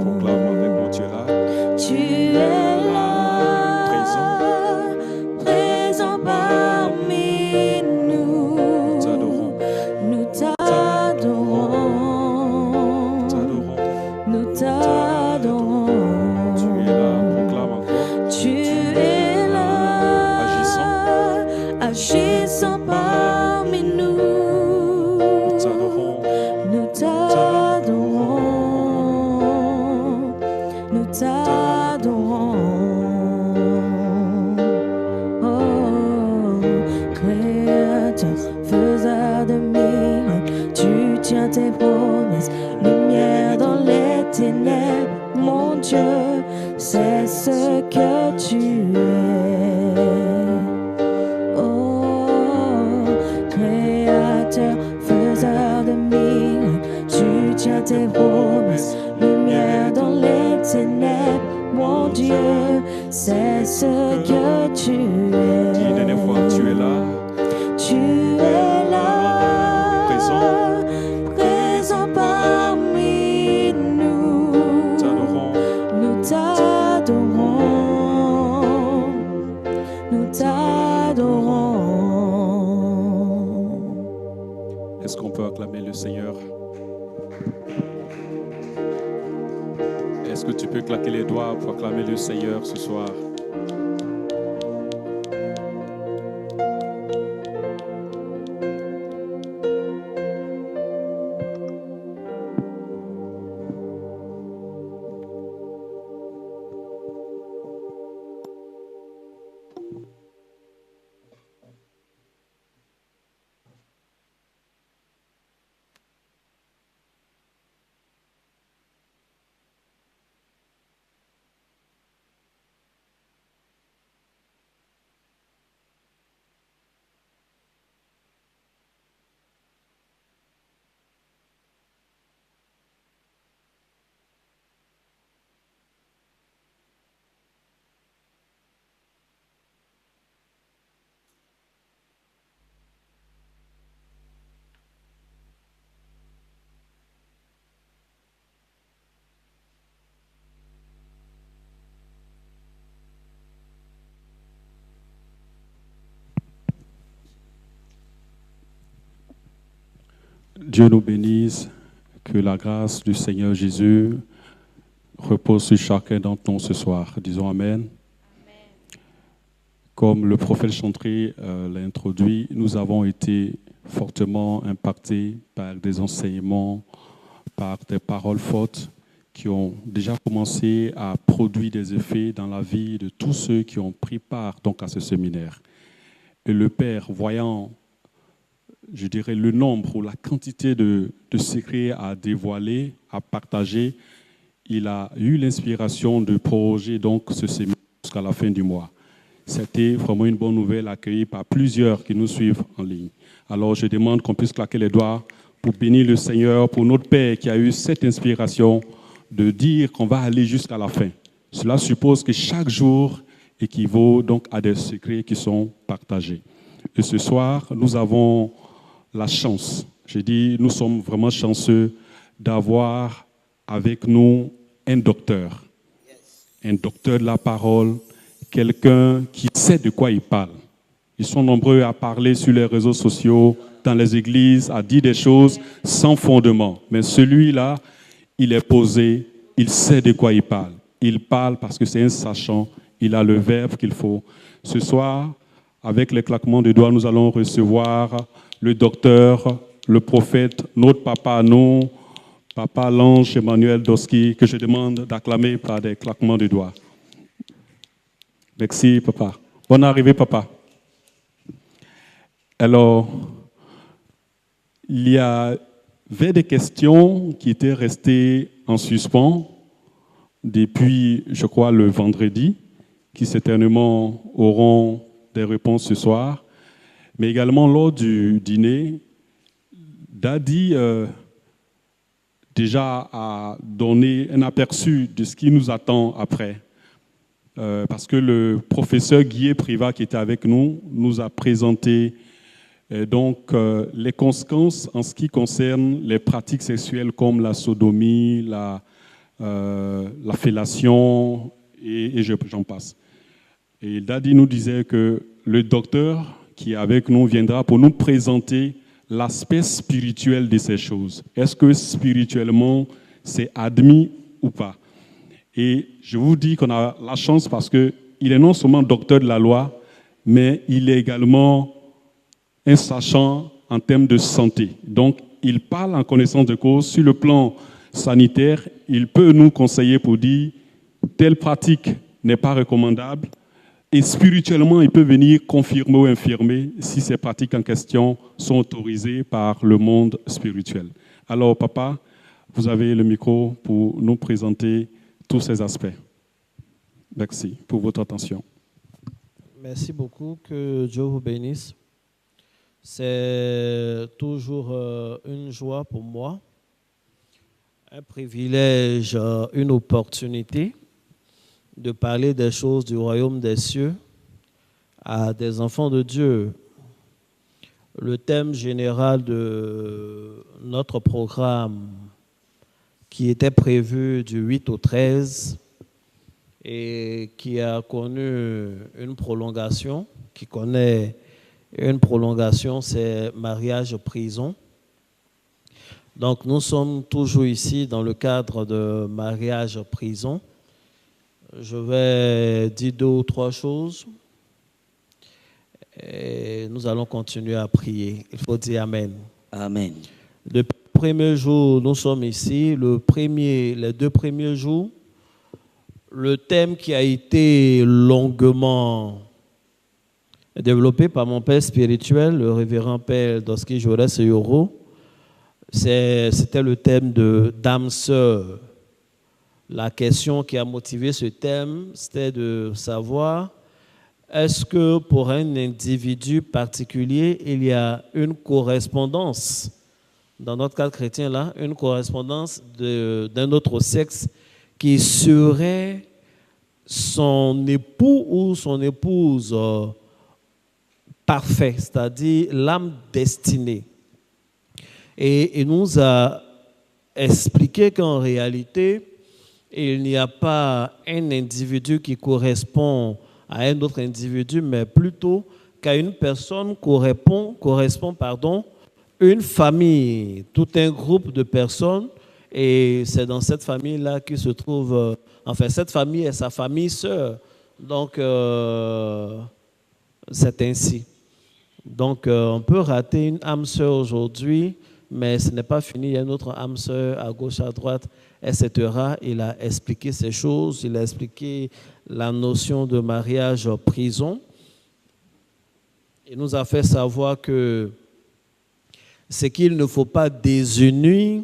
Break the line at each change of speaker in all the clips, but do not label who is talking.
Proclame avec nous, tu es là.
Tu es là, présent parmi nous.
Nous t'adorons.
Nous t'adorons.
Tu es là, proclame encore.
Tu es là, agissant parmi nous. Nous t'adorons. Nous t'adorons. Oh, Créateur, faiseur de miracles, tu tiens tes promesses, lumière dans les ténèbres, mon Dieu, c'est ce que tu es. Oh, Créateur, faiseur de miracles, tu tiens tes promesses, lumière dans les ténèbres, mon Dieu, c'est ce que tu es.
Dis une dernière fois, tu es là.
Tu es là, présent parmi nous. Nous t'adorons. Nous t'adorons.
Est-ce qu'on peut acclamer le Seigneur? Est-ce que tu peux claquer les doigts pour acclamer le Seigneur ce soir? Dieu nous bénisse, que la grâce du Seigneur Jésus repose sur chacun d'entre nous ce soir. Disons Amen. Comme le prophète Chantry l'a introduit, nous avons été fortement impactés par des enseignements, par des paroles fortes qui ont déjà commencé à produire des effets dans la vie de tous ceux qui ont pris part donc, à ce séminaire. Et le Père, voyant, je dirais, le nombre ou la quantité de secrets à dévoiler, à partager, il a eu l'inspiration de proroger donc ce séminaire jusqu'à la fin du mois. C'était vraiment une bonne nouvelle accueillie par plusieurs qui nous suivent en ligne. Alors je demande qu'on puisse claquer les doigts pour bénir le Seigneur, pour notre Père qui a eu cette inspiration de dire qu'on va aller jusqu'à la fin. Cela suppose que chaque jour équivaut donc à des secrets qui sont partagés. Et ce soir, nous avons la chance, je dis, nous sommes vraiment chanceux d'avoir avec nous un docteur de la parole, quelqu'un qui sait de quoi il parle. Ils sont nombreux à parler sur les réseaux sociaux, dans les églises, à dire des choses sans fondement. Mais celui-là, il est posé, il sait de quoi il parle. Il parle parce que c'est un sachant, il a le verbe qu'il faut. Ce soir, avec les claquements de doigts, nous allons recevoir le docteur, le prophète, notre papa à nous, papa l'ange Emmanuel Doski, que je demande d'acclamer par des claquements de doigts. Merci, papa. Bonne arrivée, papa. Alors, il y avait des questions qui étaient restées en suspens depuis, je crois, le vendredi, qui certainement auront des réponses ce soir. Mais également, lors du dîner, Dadi déjà a donné un aperçu de ce qui nous attend après. Parce que le professeur Guillet Privat, qui était avec nous, nous a présenté Et donc, les conséquences en ce qui concerne les pratiques sexuelles comme la sodomie, la fellation et j'en passe. Et Dadi nous disait que le docteur qui est avec nous viendra pour nous présenter l'aspect spirituel de ces choses. Est-ce que spirituellement, c'est admis ou pas? Et je vous dis qu'on a la chance parce qu'il est non seulement docteur de la loi, mais il est également un sachant en termes de santé. Donc, il parle en connaissance de cause. Sur le plan sanitaire, il peut nous conseiller pour dire telle pratique n'est pas recommandable. Et spirituellement, il peut venir confirmer ou infirmer si ces pratiques en question sont autorisées par le monde spirituel. Alors, papa, vous avez le micro pour nous présenter tous ces aspects. Merci pour votre attention.
Merci beaucoup, que Dieu vous bénisse. C'est toujours une joie pour moi, un privilège, une opportunité de parler des choses du royaume des cieux à des enfants de Dieu. Le thème général de notre programme qui était prévu du 8 au 13 et qui a connu une prolongation, qui connaît une prolongation, c'est mariage-prison. Donc nous sommes toujours ici dans le cadre de mariage-prison. Je vais dire 2 ou 3 choses et nous allons continuer à prier. Il faut dire Amen.
Amen.
Depuis le premier jour, nous sommes ici. Les 2 premiers jours, le thème qui a été longuement développé par mon père spirituel, le révérend père Doski Jaurès Yoro, c'était le thème d'âme sœur. La question qui a motivé ce thème, c'était de savoir est-ce que pour un individu particulier, il y a une correspondance, dans notre cadre chrétien là, une correspondance d'un autre sexe qui serait son époux ou son épouse parfait, c'est-à-dire l'âme destinée. Et il nous a expliqué qu'en réalité, il n'y a pas un individu qui correspond à un autre individu, mais plutôt qu'à une personne correspond une famille, tout un groupe de personnes. Et c'est dans cette famille-là qui se trouve, cette famille est sa famille sœur. Donc, c'est ainsi. Donc, on peut rater une âme sœur aujourd'hui, mais ce n'est pas fini. Il y a une autre âme sœur à gauche, à droite, etc. Il a expliqué ces choses, il a expliqué la notion de mariage-prison. Il nous a fait savoir que ce qu'il ne faut pas désunir,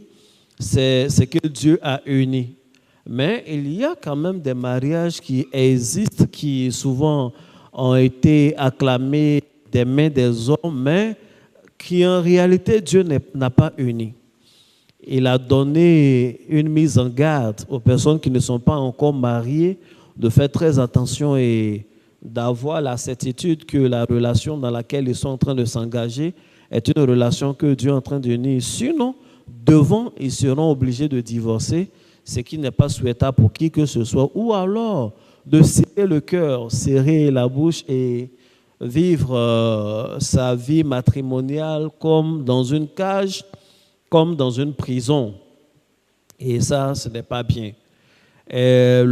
c'est ce que Dieu a uni. Mais il y a quand même des mariages qui existent, qui souvent ont été acclamés des mains des hommes, mais qui en réalité Dieu n'a pas uni. Il a donné une mise en garde aux personnes qui ne sont pas encore mariées de faire très attention et d'avoir la certitude que la relation dans laquelle ils sont en train de s'engager est une relation que Dieu est en train d'unir. Sinon, devant, ils seront obligés de divorcer, ce qui n'est pas souhaitable pour qui que ce soit, ou alors de serrer le cœur, serrer la bouche et vivre sa vie matrimoniale comme dans une cage, comme dans une prison. Et ça, ce n'est pas bien. Et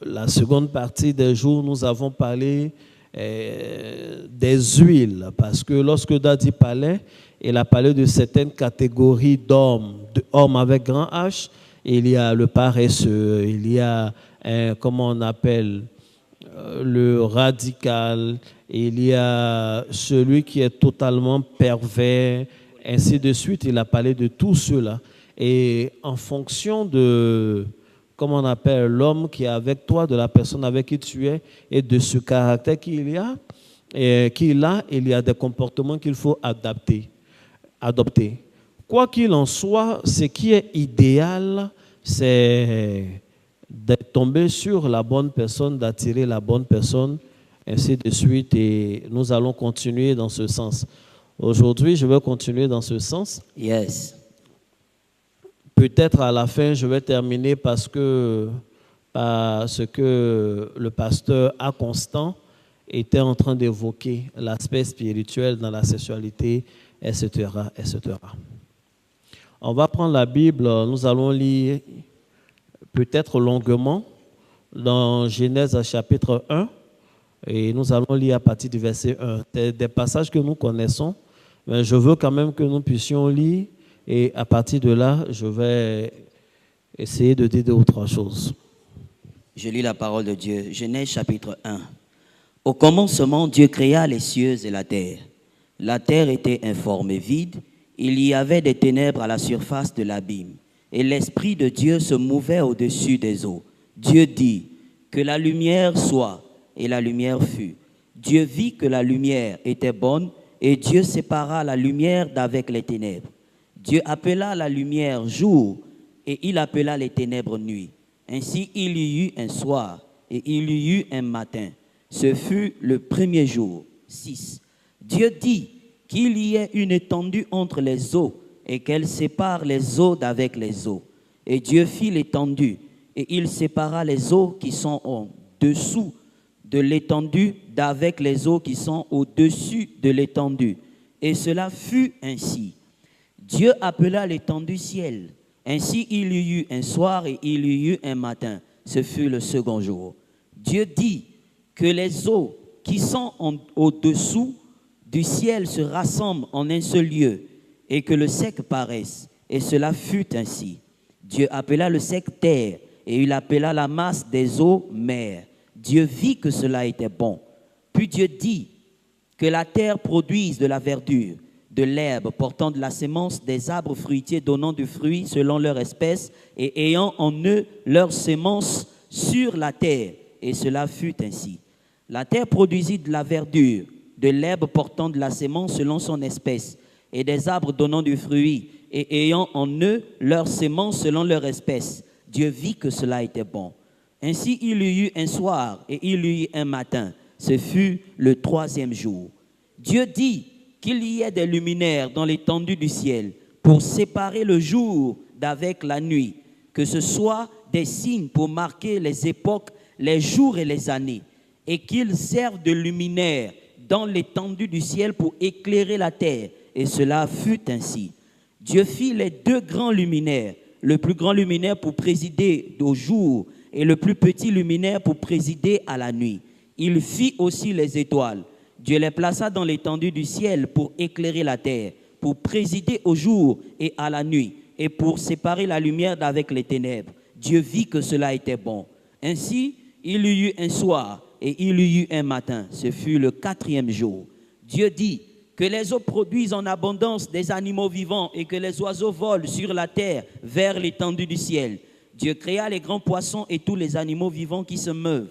la seconde partie des jours, nous avons parlé des huiles, parce que lorsque Dadi parlait, il a parlé de certaines catégories d'hommes, d'hommes avec grand H. Il y a le paresseux, il y a, comment on appelle, le radical, il y a celui qui est totalement pervers, ainsi de suite. Il a parlé de tout cela. Et en fonction de, comment on appelle, l'homme qui est avec toi, de la personne avec qui tu es, et de ce caractère qu'il a, il y a des comportements qu'il faut adopter. Quoi qu'il en soit, ce qui est idéal, c'est de tomber sur la bonne personne, d'attirer la bonne personne ainsi de suite, et nous allons continuer dans ce sens. Aujourd'hui, je vais continuer dans ce sens.
Yes.
Peut-être à la fin, je vais terminer parce que le pasteur A. Constant était en train d'évoquer l'aspect spirituel dans la sexualité, etc., etc. On va prendre la Bible, nous allons lire peut-être longuement dans Genèse chapitre 1, et nous allons lire à partir du verset 1. C'est des passages que nous connaissons, mais je veux quand même que nous puissions lire, et à partir de là, je vais essayer de dire deux ou trois choses.
Je lis la parole de Dieu. Genèse chapitre 1. Au commencement, Dieu créa les cieux et la terre. La terre était informe et vide. Il y avait des ténèbres à la surface de l'abîme. Et l'Esprit de Dieu se mouvait au-dessus des eaux. Dieu dit, que la lumière soit, et la lumière fut. Dieu vit que la lumière était bonne, et Dieu sépara la lumière d'avec les ténèbres. Dieu appela la lumière jour, et il appela les ténèbres nuit. Ainsi il y eut un soir, et il y eut un matin. Ce fut le premier jour. 6. Dieu dit qu'il y ait une étendue entre les eaux, et qu'elle sépare les eaux d'avec les eaux. Et Dieu fit l'étendue, et il sépara les eaux qui sont au-dessous de l'étendue d'avec les eaux qui sont au-dessus de l'étendue. Et cela fut ainsi. Dieu appela l'étendue ciel. Ainsi il y eut un soir et il y eut un matin. Ce fut le second jour. Dieu dit que les eaux qui sont au-dessous du ciel se rassemblent en un seul lieu et que le sec paraisse. Et cela fut ainsi. Dieu appela le sec terre et il appela la masse des eaux mer. Dieu vit que cela était bon. Puis Dieu dit que la terre produise de la verdure, de l'herbe portant de la sémence, des arbres fruitiers donnant du fruit selon leur espèce et ayant en eux leur sémence sur la terre. Et cela fut ainsi. La terre produisit de la verdure, de l'herbe portant de la sémence selon son espèce et des arbres donnant du fruit et ayant en eux leur sémence selon leur espèce. Dieu vit que cela était bon. Ainsi il y eut un soir et il y eut un matin. Ce fut le troisième jour. Dieu dit qu'il y ait des luminaires dans l'étendue du ciel pour séparer le jour d'avec la nuit, que ce soit des signes pour marquer les époques, les jours et les années, et qu'ils servent de luminaires dans l'étendue du ciel pour éclairer la terre. Et cela fut ainsi. Dieu fit les deux grands luminaires, le plus grand luminaire pour présider au jour et le plus petit luminaire pour présider à la nuit. Il fit aussi les étoiles. Dieu les plaça dans l'étendue du ciel pour éclairer la terre, pour présider au jour et à la nuit, et pour séparer la lumière d'avec les ténèbres. Dieu vit que cela était bon. Ainsi, il y eut un soir et il y eut un matin. Ce fut le quatrième jour. Dieu dit que les eaux produisent en abondance des animaux vivants et que les oiseaux volent sur la terre vers l'étendue du ciel. Dieu créa les grands poissons et tous les animaux vivants qui se meuvent,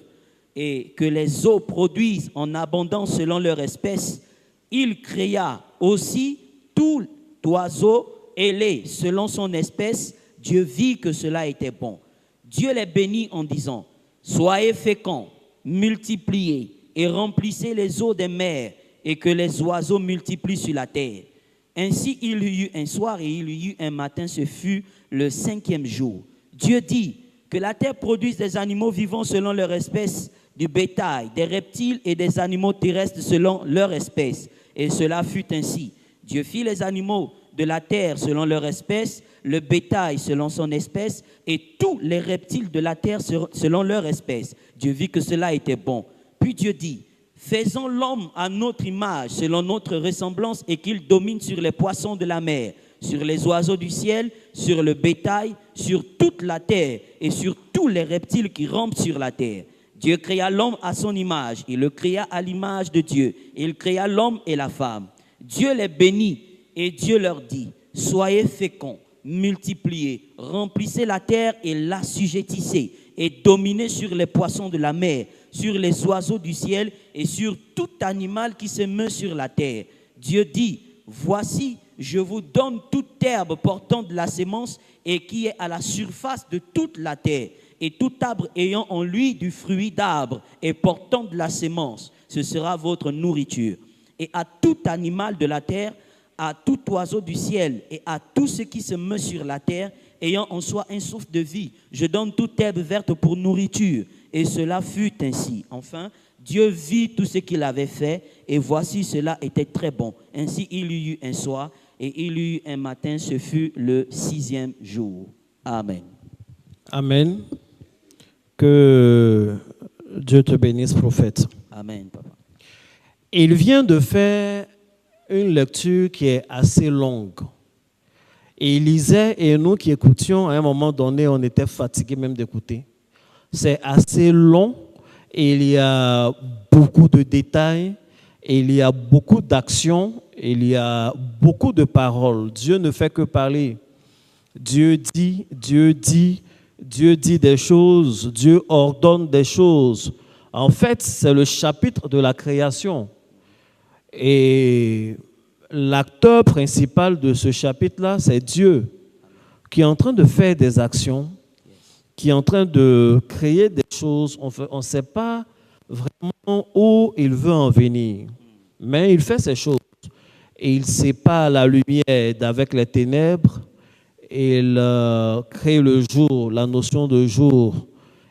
et que les eaux produisent en abondance selon leur espèce. Il créa aussi tout oiseau ailé selon son espèce. Dieu vit que cela était bon. Dieu les bénit en disant, soyez féconds, multipliez et remplissez les eaux des mers et que les oiseaux multiplient sur la terre. Ainsi il y eut un soir et il y eut un matin, ce fut le cinquième jour. Dieu dit que la terre produise des animaux vivants selon leur espèce, du bétail, des reptiles et des animaux terrestres selon leur espèce. Et cela fut ainsi. Dieu fit les animaux de la terre selon leur espèce, le bétail selon son espèce et tous les reptiles de la terre selon leur espèce. Dieu vit que cela était bon. Puis Dieu dit, faisons l'homme à notre image, selon notre ressemblance, et qu'il domine sur les poissons de la mer, sur les oiseaux du ciel, sur le bétail, sur toute la terre et sur tous les reptiles qui rampent sur la terre. Dieu créa l'homme à son image, il le créa à l'image de Dieu. Il créa l'homme et la femme. Dieu les bénit et Dieu leur dit, soyez féconds, multipliez, remplissez la terre et l'assujettissez, et dominez sur les poissons de la mer, sur les oiseaux du ciel et sur tout animal qui se meut sur la terre. Dieu dit, voici, je vous donne toute herbe portant de la sémence et qui est à la surface de toute la terre, et tout arbre ayant en lui du fruit d'arbre et portant de la sémence. ce sera votre nourriture. Et à tout animal de la terre, à tout oiseau du ciel et à tout ce qui se meut sur la terre, ayant en soi un souffle de vie, je donne toute herbe verte pour nourriture. Et cela fut ainsi. Enfin, Dieu vit tout ce qu'il avait fait, et voici, cela était très bon. Ainsi, il y eut un soir, et il y eut un matin, ce fut le 6e jour. Amen.
Amen. Que Dieu te bénisse, prophète.
Amen, papa.
Il vient de faire une lecture qui est assez longue. Et il lisait, et nous qui écoutions, à un moment donné, on était fatigués même d'écouter. C'est assez long, et il y a beaucoup de détails, et il y a beaucoup d'actions, et il y a beaucoup de paroles. Dieu ne fait que parler. Dieu dit, Dieu dit, Dieu dit des choses, Dieu ordonne des choses. En fait, c'est le chapitre de la création. Et l'acteur principal de ce chapitre-là, c'est Dieu, qui est en train de faire des actions, qui est en train de créer des choses. On ne sait pas vraiment où il veut en venir, mais il fait ces choses. Et il sépare la lumière d'avec les ténèbres. Il crée le jour, la notion de jour,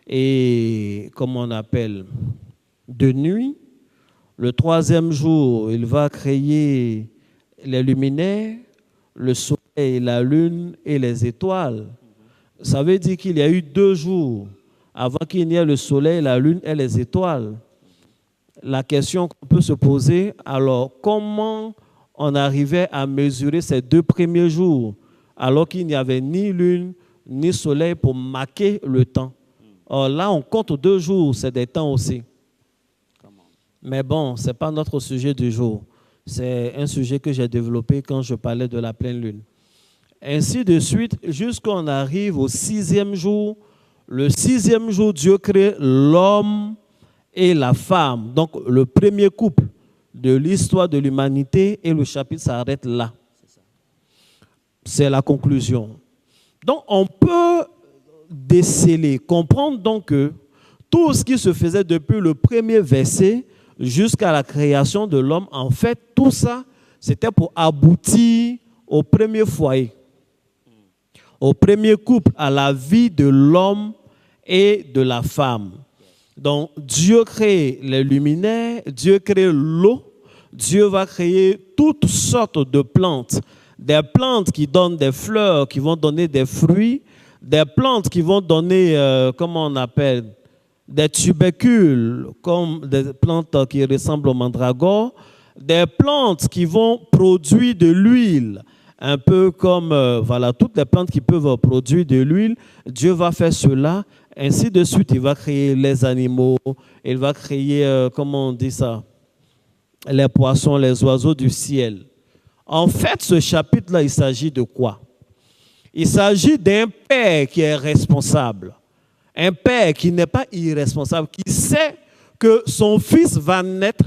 et comment on appelle, de nuit. Le 3e jour, il va créer les luminaires, le soleil, la lune et les étoiles. Ça veut dire qu'il y a eu 2 jours avant qu'il n'y ait le soleil, la lune et les étoiles. La question qu'on peut se poser, alors comment on arrivait à mesurer ces 2 premiers jours alors qu'il n'y avait ni lune ni soleil pour marquer le temps? Or là, on compte 2 jours, c'est des temps aussi. Mais bon, ce n'est pas notre sujet du jour. C'est un sujet que j'ai développé quand je parlais de la pleine lune. Ainsi de suite, jusqu'on arrive au 6e jour. Le 6e jour, Dieu crée l'homme et la femme. Donc, le premier couple de l'histoire de l'humanité, et le chapitre s'arrête là. C'est la conclusion. Donc, on peut déceler, comprendre donc que tout ce qui se faisait depuis le premier verset jusqu'à la création de l'homme, en fait, tout ça, c'était pour aboutir au premier foyer, au premier couple, à la vie de l'homme et de la femme. Donc, Dieu crée les luminaires, Dieu crée l'eau, Dieu va créer toutes sortes de plantes. Des plantes qui donnent des fleurs, qui vont donner des fruits, des plantes qui vont donner, comment on appelle, des tubercules, comme des plantes qui ressemblent au mandragore, des plantes qui vont produire de l'huile, un peu comme, voilà, toutes les plantes qui peuvent produire de l'huile. Dieu va faire cela, ainsi de suite. Il va créer les animaux, il va créer, comment on dit ça, les poissons, les oiseaux du ciel. En fait, ce chapitre-là, il s'agit de quoi? Il s'agit d'un père qui est responsable. Un père qui n'est pas irresponsable, qui sait que son fils va naître,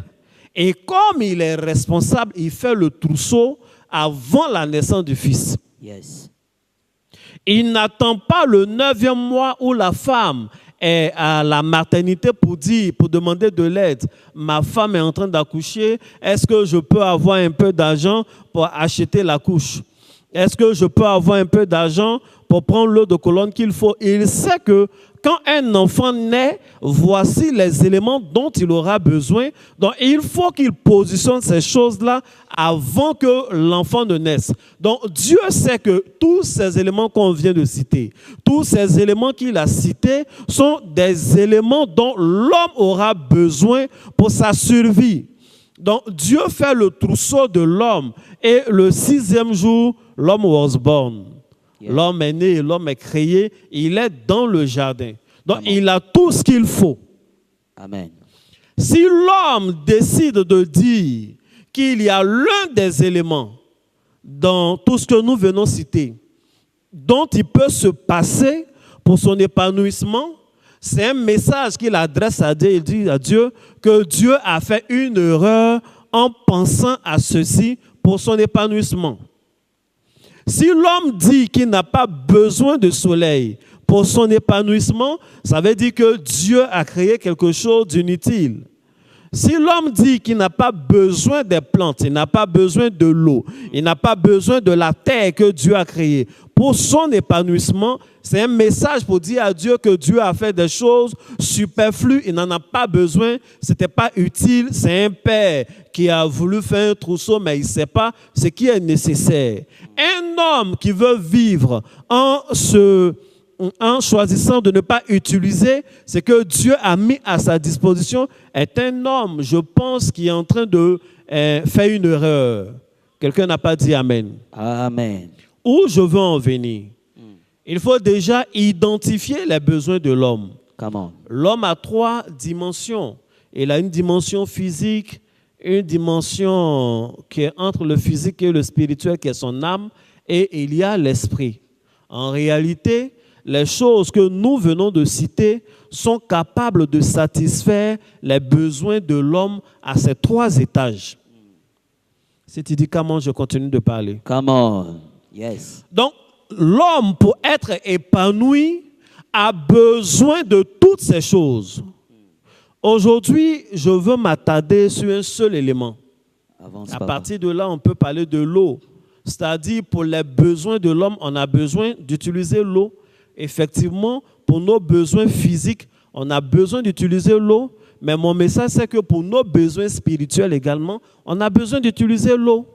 et comme il est responsable, il fait le trousseau avant la naissance du fils.
Yes.
Il n'attend pas le 9e mois où la femme est à la maternité pour demander de l'aide. Ma femme est en train d'accoucher, est-ce que je peux avoir un peu d'argent pour acheter la couche? Est-ce que je peux avoir un peu d'argent pour prendre l'eau de colonne qu'il faut? Il sait que quand un enfant naît, voici les éléments dont il aura besoin. Donc, il faut qu'il positionne ces choses-là avant que l'enfant ne naisse. Donc, Dieu sait que tous ces éléments qu'on vient de citer, tous ces éléments qu'il a cités sont des éléments dont l'homme aura besoin pour sa survie. Donc, Dieu fait le trousseau de l'homme et le 6e jour, l'homme was born. Yeah. L'homme est né, l'homme est créé, il est dans le jardin. Donc, Amen. Il a tout ce qu'il faut.
Amen.
Si l'homme décide de dire qu'il y a l'un des éléments dans tout ce que nous venons citer, dont il peut se passer pour son épanouissement, c'est un message qu'il adresse à Dieu. Il dit à Dieu que Dieu a fait une erreur en pensant à ceci pour son épanouissement. Si l'homme dit qu'il n'a pas besoin de soleil pour son épanouissement, ça veut dire que Dieu a créé quelque chose d'inutile. Si l'homme dit qu'il n'a pas besoin des plantes, il n'a pas besoin de l'eau, il n'a pas besoin de la terre que Dieu a créée pour son épanouissement, c'est un message pour dire à Dieu que Dieu a fait des choses superflues, il n'en a pas besoin, ce n'était pas utile. C'est un père qui a voulu faire un trousseau, mais il ne sait pas ce qui est nécessaire. Un homme qui veut vivre en choisissant de ne pas utiliser ce que Dieu a mis à sa disposition est un homme, je pense, qui est en train de faire une erreur. Quelqu'un n'a pas dit Amen.
Amen.
Où je veux en venir? Il faut déjà identifier les besoins de l'homme.
Come on.
L'homme a 3 dimensions. Il a une dimension physique, une dimension qui est entre le physique et le spirituel, qui est son âme, et il y a l'esprit. En réalité, les choses que nous venons de citer sont capables de satisfaire les besoins de l'homme à ces 3 étages. Si tu dis comment, je continue de parler.
Come on. Yes.
Donc, l'homme, pour être épanoui, a besoin de toutes ces choses. Aujourd'hui, je veux m'attarder sur un seul élément.
Avance,
À
papa.
partir de là, on peut parler de l'eau. C'est-à-dire, pour les besoins de l'homme, on a besoin d'utiliser l'eau. Effectivement, pour nos besoins physiques, on a besoin d'utiliser l'eau. Mais mon message, c'est que pour nos besoins spirituels également, on a besoin d'utiliser l'eau.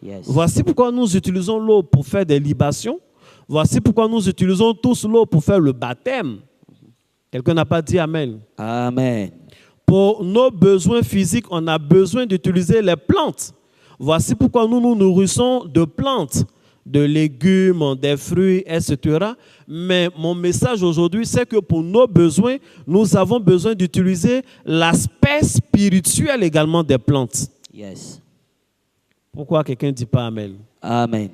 Yes.
Voici pourquoi nous utilisons l'eau pour faire des libations. Voici pourquoi nous utilisons tous l'eau pour faire le baptême. Quelqu'un n'a pas dit Amen.
Amen.
Pour nos besoins physiques, on a besoin d'utiliser les plantes. Voici pourquoi nous nous nourrissons de plantes, de légumes, des fruits, etc. Mais mon message aujourd'hui, c'est que pour nos besoins, nous avons besoin d'utiliser l'aspect spirituel également des plantes.
Yes.
Pourquoi quelqu'un ne dit pas Amen?
Amen.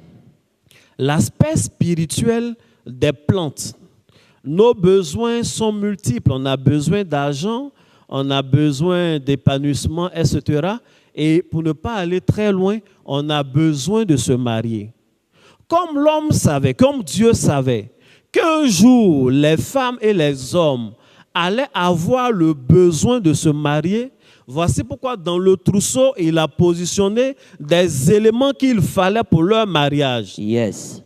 L'aspect spirituel des plantes. Nos besoins sont multiples. On a besoin d'argent, on a besoin d'épanouissement, etc. Et pour ne pas aller très loin, on a besoin de se marier. Comme l'homme savait, comme Dieu savait, qu'un jour, les femmes et les hommes allaient avoir le besoin de se marier, voici pourquoi dans le trousseau, il a positionné des éléments qu'il fallait pour leur mariage.
Yes.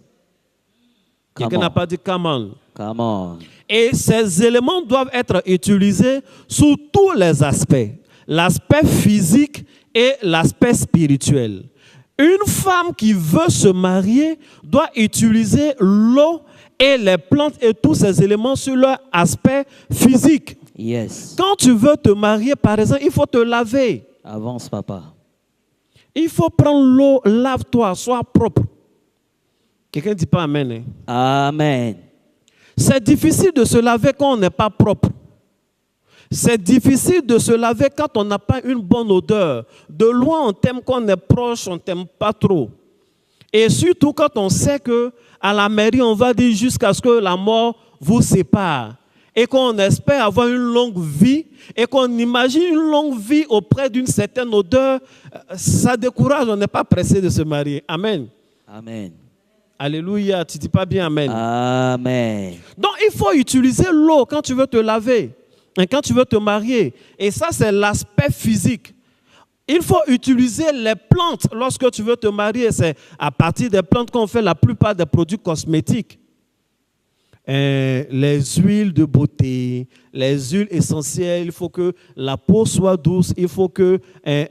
Come
Quelqu'un n'a
on.
pas dit come on.
Come on.
Et ces éléments doivent être utilisés sous tous les aspects. L'aspect physique et l'aspect spirituel. Une femme qui veut se marier doit utiliser l'eau et les plantes et tous ces éléments sur leur aspect physique.
Yes.
Quand tu veux te marier, par exemple, il faut te laver.
Avance, papa.
Il faut prendre l'eau, lave-toi, sois propre. Quelqu'un ne dit pas Amen. Hein?
Amen.
C'est difficile de se laver quand on n'est pas propre. C'est difficile de se laver quand on n'a pas une bonne odeur. De loin, on t'aime, quand on est proche, on ne t'aime pas trop. Et surtout quand on sait qu'à la mairie, on va dire jusqu'à ce que la mort vous sépare. Et qu'on espère avoir une longue vie, et qu'on imagine une longue vie auprès d'une certaine odeur, ça décourage, on n'est pas pressé de se marier. Amen.
Amen.
Alléluia, tu ne dis pas bien Amen.
Amen.
Donc, il faut utiliser l'eau quand tu veux te laver, et quand tu veux te marier. Et ça, c'est l'aspect physique. Il faut utiliser les plantes lorsque tu veux te marier. C'est à partir des plantes qu'on fait la plupart des produits cosmétiques. Les huiles de beauté, les huiles essentielles, il faut que la peau soit douce, il faut que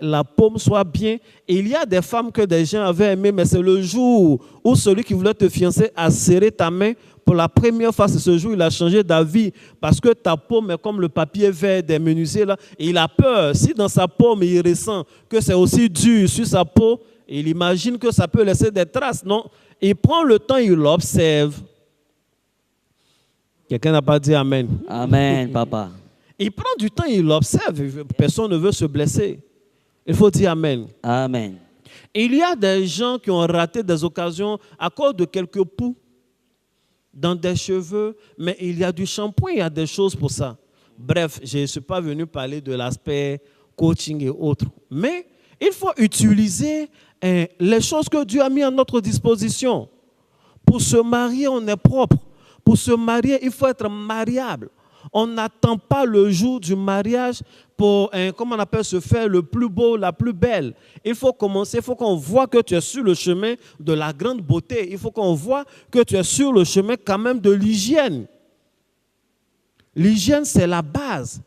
la paume soit bien. Et il y a des femmes que des gens avaient aimées, mais c'est le jour où celui qui voulait te fiancer a serré ta main pour la première fois. C'est ce jour où il a changé d'avis parce que ta paume est comme le papier vert des menuisiers là. Et il a peur, si dans sa paume il ressent que c'est aussi dur sur sa peau, il imagine que ça peut laisser des traces. Non, il prend le temps, il l'observe. Quelqu'un n'a pas dit Amen.
Amen, papa.
Il prend du temps, il l'observe. Personne ne veut se blesser. Il faut dire Amen.
Amen.
Il y a des gens qui ont raté des occasions à cause de quelques poux dans des cheveux, mais il y a du shampoing, il y a des choses pour ça. Bref, je ne suis pas venu parler de l'aspect coaching et autres. Mais il faut utiliser les choses que Dieu a mis à notre disposition. Pour se marier, on est propre. Pour se marier, il faut être mariable. On n'attend pas le jour du mariage pour, comment on appelle, se faire le plus beau, la plus belle. Il faut commencer, il faut qu'on voit que tu es sur le chemin de la grande beauté. Il faut qu'on voit que tu es sur le chemin quand même de l'hygiène. L'hygiène, c'est la base.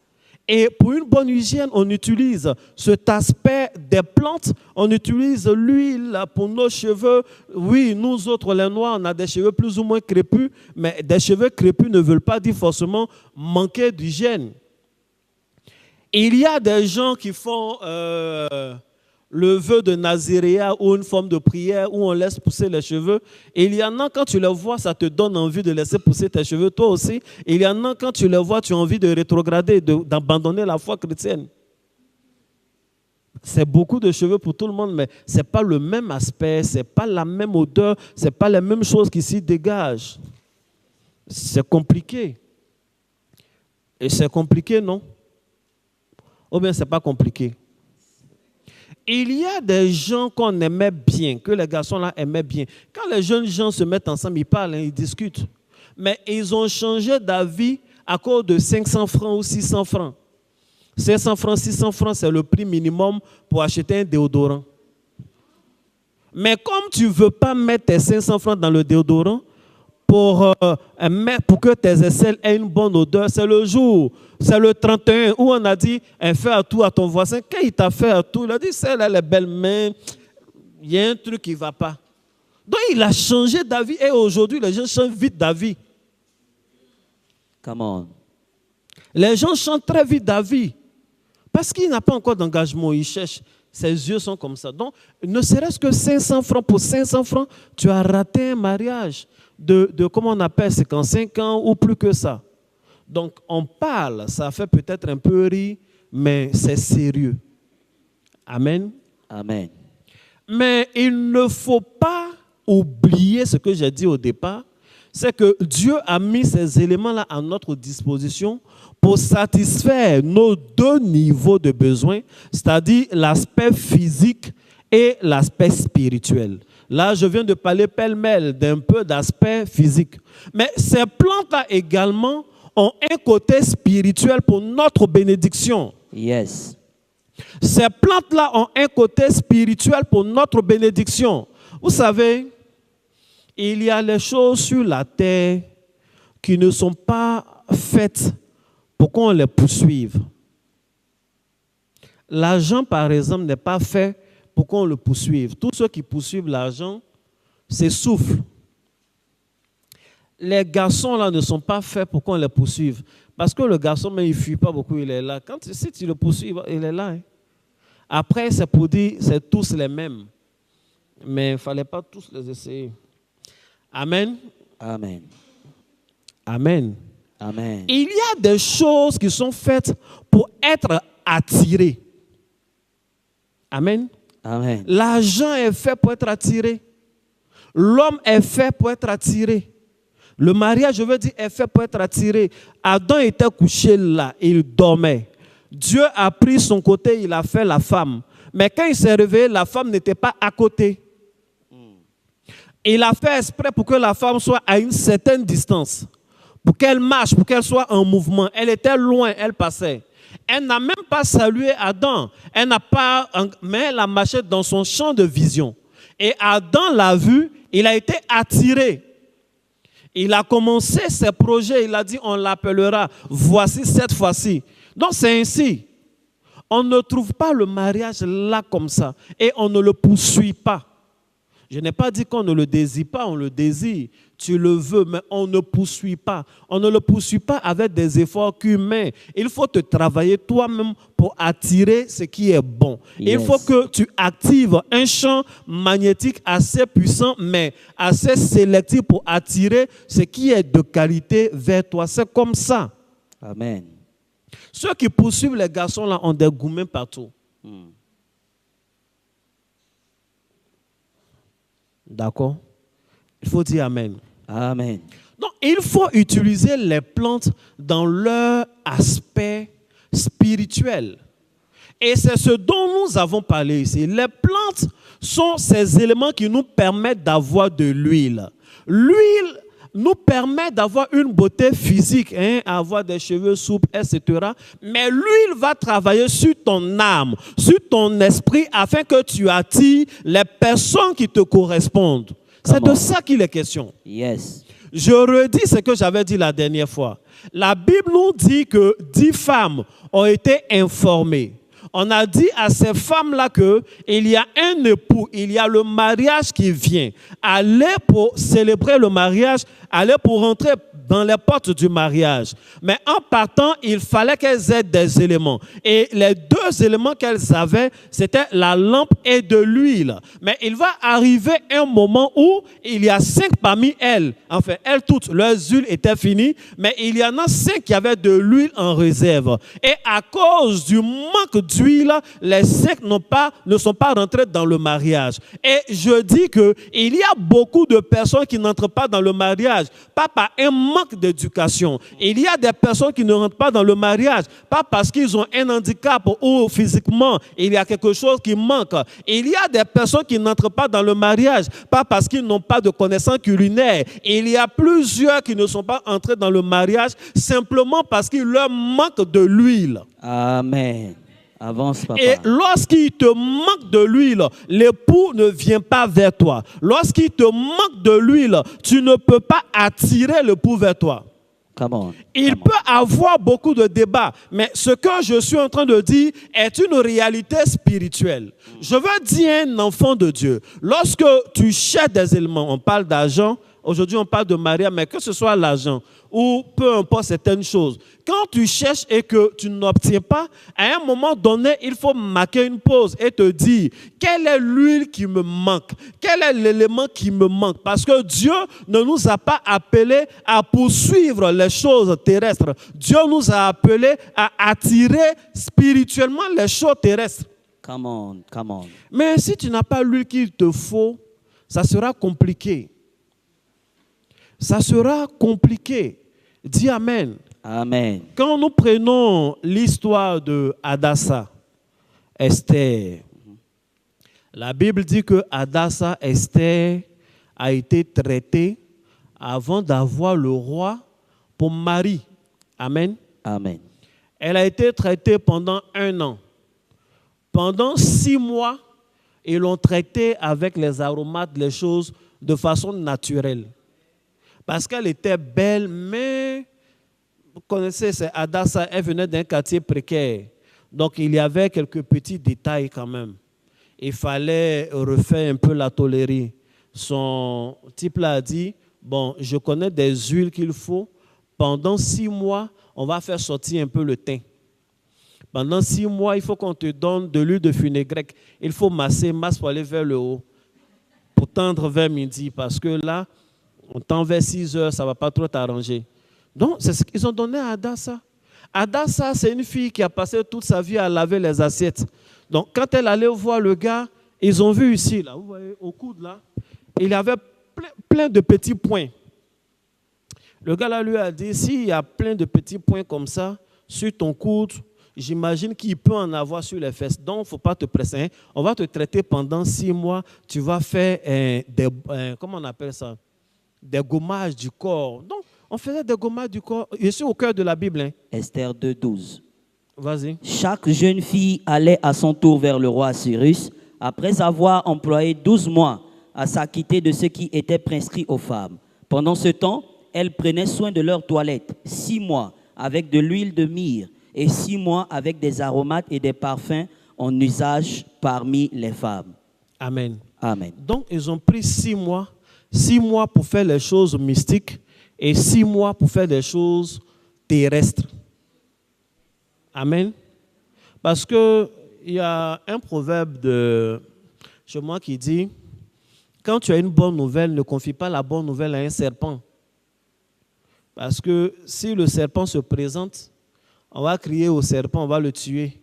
Et pour une bonne hygiène, on utilise cet aspect des plantes, on utilise l'huile pour nos cheveux. Oui, nous autres, les noirs, on a des cheveux plus ou moins crépus, mais des cheveux crépus ne veulent pas dire forcément manquer d'hygiène. Il y a des gens qui font le vœu de Naziréa ou une forme de prière où on laisse pousser les cheveux. Et il y en a, quand tu les vois, ça te donne envie de laisser pousser tes cheveux, toi aussi. Et il y en a, quand tu les vois, tu as envie de rétrograder, d'abandonner la foi chrétienne. C'est beaucoup de cheveux pour tout le monde, mais ce n'est pas le même aspect, ce n'est pas la même odeur, ce n'est pas les mêmes choses qui s'y dégagent. C'est compliqué. Et c'est compliqué, non? Ou bien ce n'est pas compliqué? Il y a des gens qu'on aimait bien, que les garçons-là aimaient bien. Quand les jeunes gens se mettent ensemble, ils parlent, ils discutent. Mais ils ont changé d'avis à cause de 500 francs ou 600 francs. 500 francs, 600 francs, c'est le prix minimum pour acheter un déodorant. Mais comme tu ne veux pas mettre tes 500 francs dans le déodorant, pour que tes aisselles aient une bonne odeur, c'est le jour, c'est le 31 où on a dit fais à tout à ton voisin. Quand il t'a fait à tout, il a dit celle-là, elle est belle, mais il y a un truc qui ne va pas. Donc il a changé d'avis et aujourd'hui les gens changent vite d'avis.
Come on.
Les gens changent très vite d'avis parce qu'il n'a pas encore d'engagement, il cherche. Ses yeux sont comme ça. Donc, ne serait-ce que 500 francs, pour 500 francs, tu as raté un mariage de comment on appelle, 55 ans ou plus que ça. Donc, on parle, ça fait peut-être un peu rire, mais c'est sérieux. Amen.
Amen.
Mais il ne faut pas oublier ce que j'ai dit au départ, c'est que Dieu a mis ces éléments-là à notre disposition pour satisfaire nos deux niveaux de besoins, c'est-à-dire l'aspect physique et l'aspect spirituel. Là, je viens de parler pêle-mêle d'un peu d'aspect physique. Mais ces plantes-là également ont un côté spirituel pour notre bénédiction.
Yes.
Ces plantes-là ont un côté spirituel pour notre bénédiction. Vous savez, il y a les choses sur la terre qui ne sont pas faites pour qu'on les poursuive. L'argent, par exemple, n'est pas fait pour qu'on le poursuive. Tous ceux qui poursuivent l'argent s'essoufflent. Les garçons là ne sont pas faits pour qu'on les poursuive. Parce que le garçon, mais il ne fuit pas beaucoup, il est là. Si tu le poursuis, il est là. Hein. Après, c'est pour dire, c'est tous les mêmes. Mais il ne fallait pas tous les essayer. Amen.
Amen.
Amen.
Amen.
Il y a des choses qui sont faites pour être attirées. Amen.
Amen.
L'argent est fait pour être attiré. L'homme est fait pour être attiré. Le mariage, je veux dire, est fait pour être attiré. Adam était couché là, il dormait. Dieu a pris son côté, il a fait la femme. Mais quand il s'est réveillé, la femme n'était pas à côté. Il a fait exprès pour que la femme soit à une certaine distance. Pour qu'elle marche, pour qu'elle soit en mouvement. Elle était loin, elle passait. Elle n'a même pas salué Adam. Mais elle a marché dans son champ de vision. Et Adam l'a vu, il a été attiré. Il a commencé ses projets, il a dit on l'appellera, voici cette fois-ci. Donc c'est ainsi. On ne trouve pas le mariage là comme ça et on ne le poursuit pas. Je n'ai pas dit qu'on ne le désire pas, on le désire. Tu le veux, mais on ne poursuit pas. On ne le poursuit pas avec des efforts humains. Il faut te travailler toi-même pour attirer ce qui est bon. Yes. Il faut que tu actives un champ magnétique assez puissant, mais assez sélectif pour attirer ce qui est de qualité vers toi. C'est comme ça.
Amen.
Ceux qui poursuivent les garçons là ont des gourmets partout. D'accord? Il faut dire Amen.
Amen.
Donc, il faut utiliser les plantes dans leur aspect spirituel. Et c'est ce dont nous avons parlé ici. Les plantes sont ces éléments qui nous permettent d'avoir de l'huile. L'huile nous permet d'avoir une beauté physique, avoir des cheveux souples, etc. Mais l'huile va travailler sur ton âme, sur ton esprit, afin que tu attires les personnes qui te correspondent. C'est de ça qu'il est question.
Yes.
Je redis ce que j'avais dit la dernière fois. La Bible nous dit que 10 femmes ont été informées. On a dit à ces femmes-là qu'il y a un époux, il y a le mariage qui vient. Allez pour célébrer le mariage, allez pour rentrer dans les portes du mariage. Mais en partant, il fallait qu'elles aient des éléments. Et les 2 éléments qu'elles avaient, c'était la lampe et de l'huile. Mais il va arriver un moment où il y a 5 parmi elles. Enfin, elles toutes, leurs huiles étaient finies, mais il y en a 5 qui avaient de l'huile en réserve. Et à cause du manque d'huile, les 5 ne sont pas rentrés dans le mariage. Et je dis qu'il y a beaucoup de personnes qui n'entrent pas dans le mariage, pas par un manque d'éducation. Il y a des personnes qui ne rentrent pas dans le mariage, pas parce qu'ils ont un handicap ou physiquement, il y a quelque chose qui manque. Il y a des personnes qui n'entrent pas dans le mariage, pas parce qu'ils n'ont pas de connaissances culinaires. Il y a plusieurs qui ne sont pas entrés dans le mariage simplement parce qu'il leur manque de l'huile.
Amen. Avance, papa.
Et lorsqu'il te manque de l'huile, l'époux ne vient pas vers toi. Lorsqu'il te manque de l'huile, tu ne peux pas attirer l'époux vers toi. Il peut avoir beaucoup de débats, mais ce que je suis en train de dire est une réalité spirituelle. Je veux dire un enfant de Dieu. Lorsque tu cherches des éléments, on parle d'argent, aujourd'hui on parle de mariage, mais que ce soit l'argent ou peu importe certaines choses. Quand tu cherches et que tu n'obtiens pas, à un moment donné, il faut marquer une pause et te dire, quelle est l'huile qui me manque? Quel est l'élément qui me manque? Parce que Dieu ne nous a pas appelés à poursuivre les choses terrestres. Dieu nous a appelés à attirer spirituellement les choses terrestres.
Come on.
Mais si tu n'as pas l'huile qu'il te faut, ça sera compliqué. Ça sera compliqué. Dis Amen.
Amen.
Quand nous prenons l'histoire de Hadassa, Esther, la Bible dit que Hadassa, Esther, a été traitée avant d'avoir le roi pour mari. Amen.
Amen.
Elle a été traitée pendant 1 an. Pendant 6 mois, ils l'ont traitée avec les aromates, les choses de façon naturelle. Parce qu'elle était belle, mais vous connaissez, c'est Hadassa, elle venait d'un quartier précaire. Donc il y avait quelques petits détails quand même. Il fallait refaire un peu la tôlerie. Son type là a dit, bon, je connais des huiles qu'il faut. Pendant 6 mois, on va faire sortir un peu le teint. Pendant 6 mois, il faut qu'on te donne de l'huile de fenugrec. Il faut masser, masse pour aller vers le haut, pour tendre vers midi, parce que là, on tend vers 6 heures, ça ne va pas trop t'arranger. Donc, c'est ce qu'ils ont donné à Hadassa. Hadassa, c'est une fille qui a passé toute sa vie à laver les assiettes. Donc, quand elle allait voir le gars, ils ont vu ici, là, vous voyez, au coude, là, il y avait plein de petits points. Le gars là lui a dit, s'il y a plein de petits points comme ça, sur ton coude, j'imagine qu'il peut en avoir sur les fesses. Donc, il ne faut pas te presser. On va te traiter pendant 6 mois. Tu vas faire comment on appelle ça? Des gommages du corps. Donc, on faisait des gommages du corps. Je suis au cœur de la Bible.
Esther 2:12.
Vas-y.
Chaque jeune fille allait à son tour vers le roi Cyrus, après avoir employé 12 mois à s'acquitter de ce qui était prescrit aux femmes. Pendant ce temps, elles prenaient soin de leur toilette 6 mois avec de l'huile de myrrhe et 6 mois avec des aromates et des parfums en usage parmi les femmes.
Amen.
Amen.
Donc, ils ont pris 6 mois. 6 mois pour faire les choses mystiques et 6 mois pour faire des choses terrestres. Amen. Parce qu'il y a un proverbe chez moi qui dit, quand tu as une bonne nouvelle, ne confie pas la bonne nouvelle à un serpent. Parce que si le serpent se présente, on va crier au serpent, on va le tuer.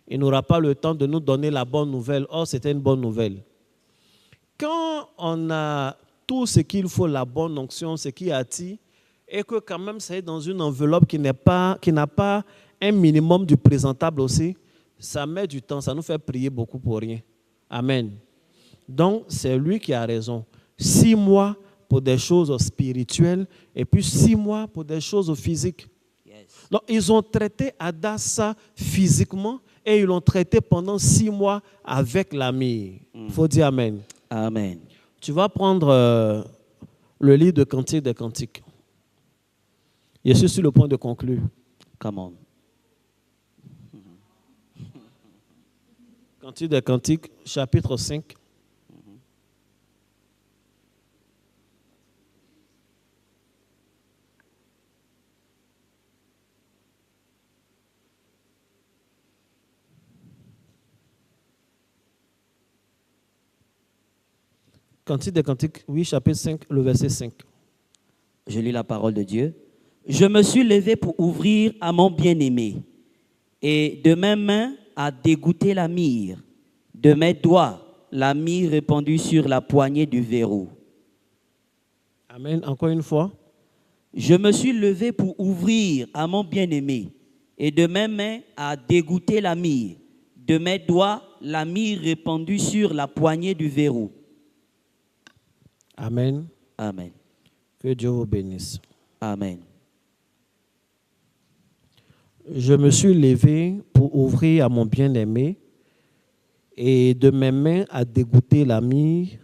Il n'aura pas le temps de nous donner la bonne nouvelle. Or, c'était une bonne nouvelle. Quand on a tout ce qu'il faut, la bonne onction, ce qui attire, et que quand même ça est dans une enveloppe qui n'a pas un minimum du présentable aussi, ça met du temps, ça nous fait prier beaucoup pour rien. Amen. Donc, c'est lui qui a raison. 6 mois pour des choses spirituelles et puis 6 mois pour des choses physiques.
Yes.
Donc, ils ont traité Hadassah physiquement et ils l'ont traité pendant 6 mois avec la myrrhe. Il faut dire Amen.
Amen.
Tu vas prendre le livre de Cantiques des Cantiques. Je suis sur le point de conclure.
Come on.
Cantiques des Cantiques, chapitre 5. Cantique des Cantiques, oui, chapitre 5, le verset 5.
Je lis la parole de Dieu. Je me suis levé pour ouvrir à mon bien-aimé, et de mes mains à dégoûter la myrrhe, de mes doigts la myrrhe répandue sur la poignée du verrou.
Amen. Encore une fois.
Je me suis levé pour ouvrir à mon bien-aimé, et de mes mains à dégoûter la myrrhe, de mes doigts la myrrhe répandue sur la poignée du verrou.
Amen.
Amen.
Que Dieu vous bénisse.
Amen.
Je me suis levé pour ouvrir à mon bien-aimé et de mes mains à dégoûter la myrrhe,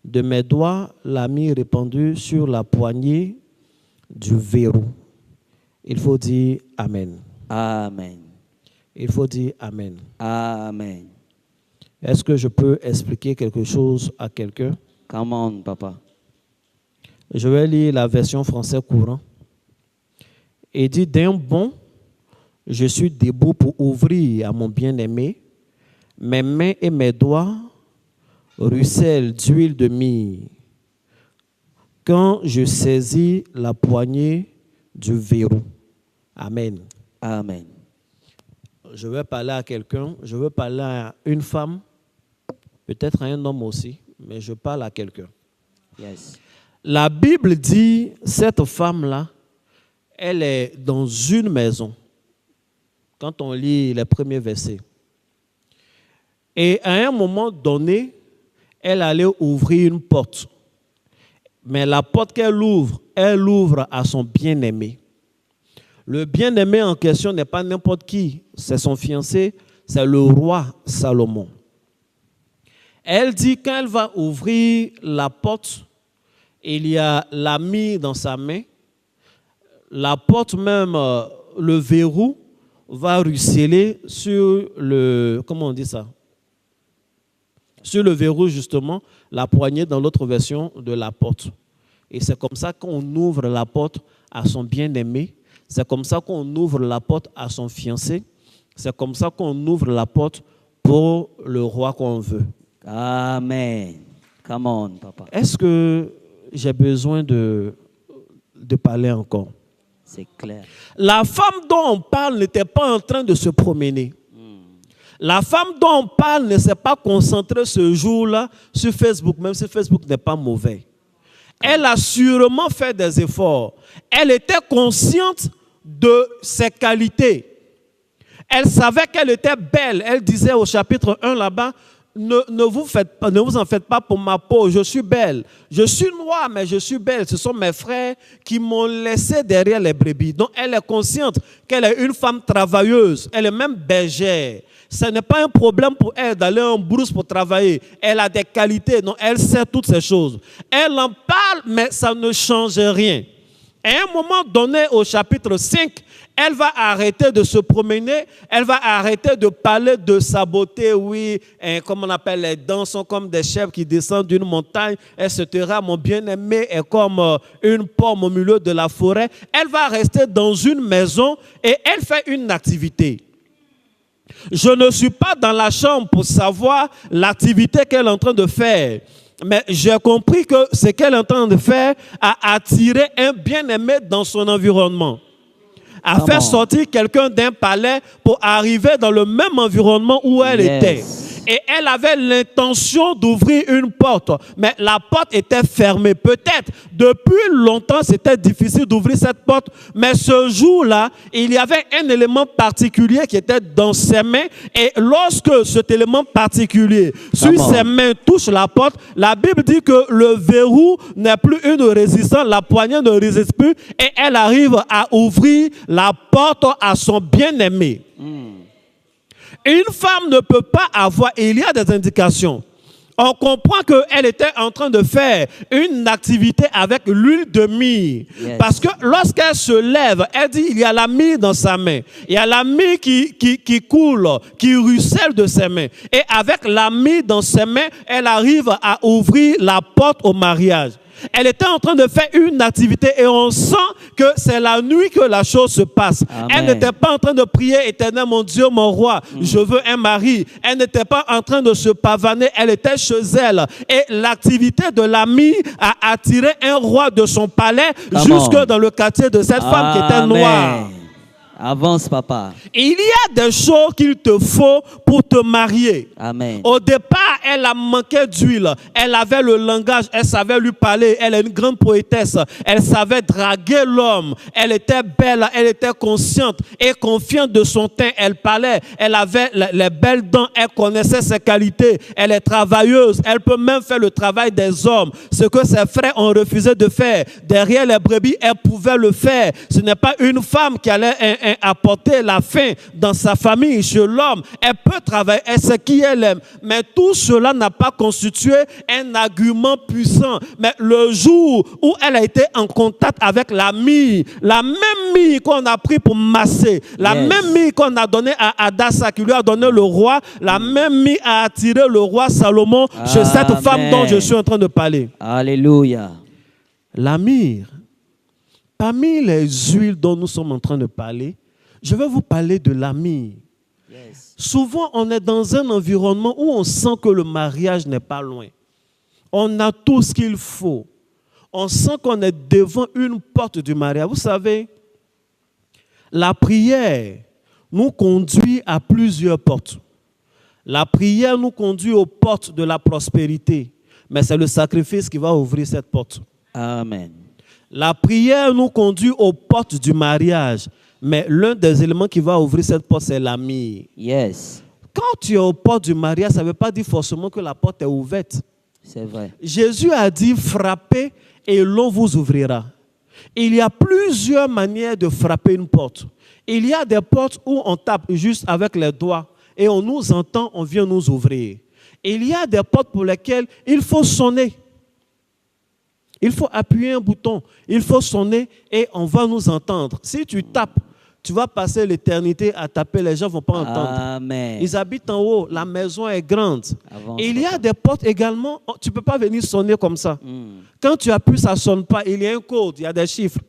de mes doigts la myrrhe répandue sur la poignée du verrou. Il faut dire Amen.
Amen.
Il faut dire Amen.
Amen.
Est-ce que je peux expliquer quelque chose à quelqu'un?
Come on, papa.
Je vais lire la version français courant. Il dit, d'un bond, je suis debout pour ouvrir à mon bien-aimé. Mes mains et mes doigts ruissellent d'huile de myrrhe. Quand je saisis la poignée du verrou. Amen.
Amen.
Je vais parler à quelqu'un, je veux parler à une femme, peut-être à un homme aussi, mais je parle à quelqu'un.
Yes.
La Bible dit, cette femme-là, elle est dans une maison. Quand on lit les premiers versets. Et à un moment donné, elle allait ouvrir une porte. Mais la porte qu'elle ouvre à son bien-aimé. Le bien-aimé en question n'est pas n'importe qui, c'est son fiancé, c'est le roi Salomon. Elle dit quand elle va ouvrir la porte, il y a la myrrhe dans sa main. La porte même, le verrou, va ruisseler sur le, comment on dit ça? Sur le verrou justement, la poignée dans l'autre version de la porte. Et c'est comme ça qu'on ouvre la porte à son bien-aimé. C'est comme ça qu'on ouvre la porte à son fiancé. C'est comme ça qu'on ouvre la porte pour le roi qu'on veut.
Amen. Come on, papa.
Est-ce que j'ai besoin de parler encore?
C'est clair.
La femme dont on parle n'était pas en train de se promener. La femme dont on parle ne s'est pas concentrée ce jour-là sur Facebook, même si Facebook n'est pas mauvais. Elle a sûrement fait des efforts. Elle était consciente de ses qualités. Elle savait qu'elle était belle. Elle disait au chapitre 1 là-bas, ne vous en faites pas pour ma peau, je suis belle. Je suis noire, mais je suis belle. Ce sont mes frères qui m'ont laissé derrière les brebis. Donc elle est consciente qu'elle est une femme travailleuse. Elle est même bergère. Ce n'est pas un problème pour elle d'aller en brousse pour travailler. Elle a des qualités, donc elle sait toutes ces choses. Elle en parle, mais ça ne change rien. À un moment donné, au chapitre 5, elle va arrêter de se promener, elle va arrêter de parler de sa beauté, oui, comme on appelle les dents sont comme des chèvres qui descendent d'une montagne, etc. Mon bien-aimé est comme une pomme au milieu de la forêt. Elle va rester dans une maison et elle fait une activité. Je ne suis pas dans la chambre pour savoir l'activité qu'elle est en train de faire. Mais j'ai compris que ce qu'elle est en train de faire a attiré un bien-aimé dans son environnement. A fait sortir quelqu'un d'un palais pour arriver dans le même environnement où elle était. Et elle avait l'intention d'ouvrir une porte, mais la porte était fermée. Peut-être depuis longtemps, c'était difficile d'ouvrir cette porte, mais ce jour-là, il y avait un élément particulier qui était dans ses mains. Et lorsque cet élément particulier sur ses mains touche la porte, la Bible dit que le verrou n'est plus une résistance, la poignée ne résiste plus, et elle arrive à ouvrir la porte à son bien-aimé. Une femme ne peut pas avoir, il y a des indications. On comprend qu'elle était en train de faire une activité avec l'huile de myrrhe. Yes. Parce que lorsqu'elle se lève, elle dit il y a la myrrhe dans sa main. Il y a la myrrhe qui coule, qui ruisselle de ses mains. Et avec la myrrhe dans ses mains, elle arrive à ouvrir la porte au mariage. Elle était en train de faire une activité et on sent que c'est la nuit que la chose se passe. Amen. Elle n'était pas en train de prier, Éternel, mon Dieu, mon roi, je veux un mari. Elle n'était pas en train de se pavaner, elle était chez elle. Et l'activité de l'ami a attiré un roi de son palais jusque dans le quartier de cette femme qui était noire.
Avance, papa.
Il y a des choses qu'il te faut pour te marier.
Amen.
Au départ, elle a manqué d'huile. Elle avait le langage, elle savait lui parler. Elle est une grande poétesse. Elle savait draguer l'homme. Elle était belle, elle était consciente et confiante de son teint. Elle parlait, elle avait les belles dents, elle connaissait ses qualités. Elle est travailleuse. Elle peut même faire le travail des hommes. Ce que ses frères ont refusé de faire. Derrière les brebis, elle pouvait le faire. Ce n'est pas une femme qui allait apporter la faim dans sa famille, chez l'homme. Elle peut travailler, elle sait qui elle aime. Mais tout cela n'a pas constitué un argument puissant. Mais le jour où elle a été en contact avec la myrrhe qu'on a pris pour masser, la même myrrhe qu'on a donnée à Adassa, qui lui a donné le roi, la même myrrhe a attiré le roi Salomon chez cette femme dont je suis en train de parler.
Alléluia.
La myrrhe, parmi les huiles dont nous sommes en train de parler, je vais vous parler de la myrrhe. Yes. Souvent, on est dans un environnement où on sent que le mariage n'est pas loin. On a tout ce qu'il faut. On sent qu'on est devant une porte du mariage. Vous savez, la prière nous conduit à plusieurs portes. La prière nous conduit aux portes de la prospérité. Mais c'est le sacrifice qui va ouvrir cette porte.
Amen.
La prière nous conduit aux portes du mariage. Mais l'un des éléments qui va ouvrir cette porte, c'est la myrrhe.
Yes.
Quand tu es aux portes du mariage, ça ne veut pas dire forcément que la porte est ouverte.
C'est vrai.
Jésus a dit, frappez et l'on vous ouvrira. Il y a plusieurs manières de frapper une porte. Il y a des portes où on tape juste avec les doigts et on nous entend, on vient nous ouvrir. Il y a des portes pour lesquelles il faut sonner. Il faut appuyer un bouton, il faut sonner et on va nous entendre. Si tu tapes, tu vas passer l'éternité à taper, les gens ne vont pas entendre.
Amen.
Ils habitent en haut, la maison est grande. Il y a des portes également, tu ne peux pas venir sonner comme ça. Quand tu appuies, ça ne sonne pas, il y a un code, il y a des chiffres.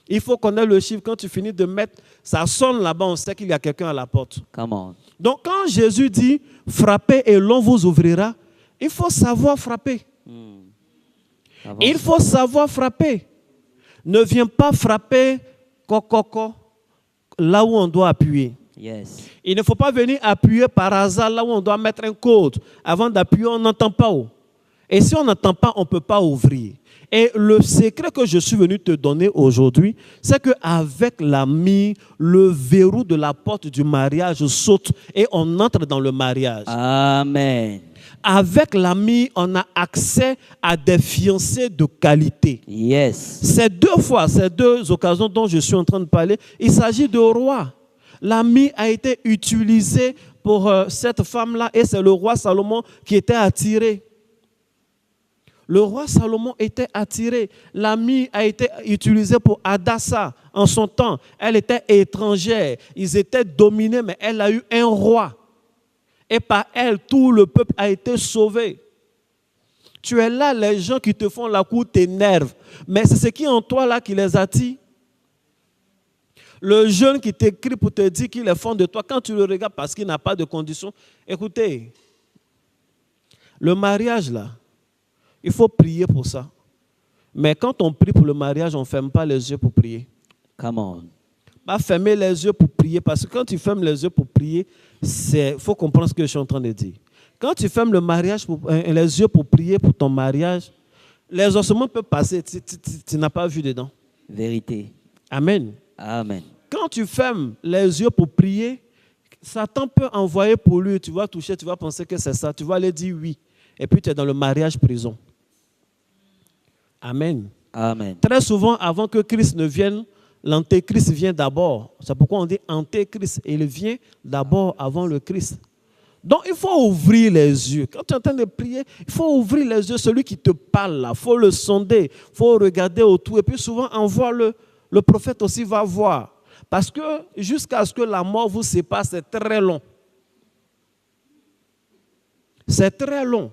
Il faut connaître le chiffre. Quand tu finis de mettre, ça sonne là-bas, on sait qu'il y a quelqu'un à la porte.
Come on.
Donc quand Jésus dit, frappez et l'on vous ouvrira, il faut savoir frapper. Il faut savoir frapper. Ne viens pas frapper là où on doit appuyer.
Yes.
Il ne faut pas venir appuyer par hasard là où on doit mettre un code. Avant d'appuyer, on n'entend pas où. Et si on n'entend pas, on ne peut pas ouvrir. Et le secret que je suis venu te donner aujourd'hui, c'est qu'avec la myrrhe, le verrou de la porte du mariage saute et on entre dans le mariage.
Amen.
Avec la myrrhe, on a accès à des fiancés de qualité.
Yes.
Ces deux occasions dont je suis en train de parler, il s'agit de rois. La myrrhe a été utilisée pour cette femme-là et c'est le roi Salomon qui était attiré. Le roi Salomon était attiré. La myrrhe a été utilisée pour Adassa en son temps. Elle était étrangère. Ils étaient dominés, mais elle a eu un roi. Et par elle, tout le peuple a été sauvé. Tu es là, les gens qui te font la cour t'énervent. Mais c'est ce qui est en toi là qui les attire. Le jeune qui t'écrit pour te dire qu'il est fond de toi, quand tu le regardes parce qu'il n'a pas de conditions, écoutez, le mariage là, il faut prier pour ça. Mais quand on prie pour le mariage, on ne ferme pas les yeux pour prier.
Come on.
Pas fermer les yeux pour prier, parce que quand tu fermes les yeux pour prier, il faut comprendre ce que je suis en train de dire. Quand tu fermes les yeux pour prier pour ton mariage, les ossements peuvent passer, tu n'as pas vu dedans.
Vérité.
Amen.
Amen.
Quand tu fermes les yeux pour prier, Satan peut envoyer pour lui, tu vas toucher, tu vas penser que c'est ça, tu vas aller dire oui. Et puis tu es dans le mariage prison. Amen.
Amen.
Très souvent, avant que Christ ne vienne, l'antéchrist vient d'abord. C'est pourquoi on dit antéchrist. Il vient d'abord avant le Christ. Donc, il faut ouvrir les yeux. Quand tu es en train de prier, il faut ouvrir les yeux. Celui qui te parle là, il faut le sonder, il faut regarder autour. Et puis souvent, envoie-le. Le prophète aussi va voir. Parce que jusqu'à ce que la mort vous sépare, c'est très long. C'est très long.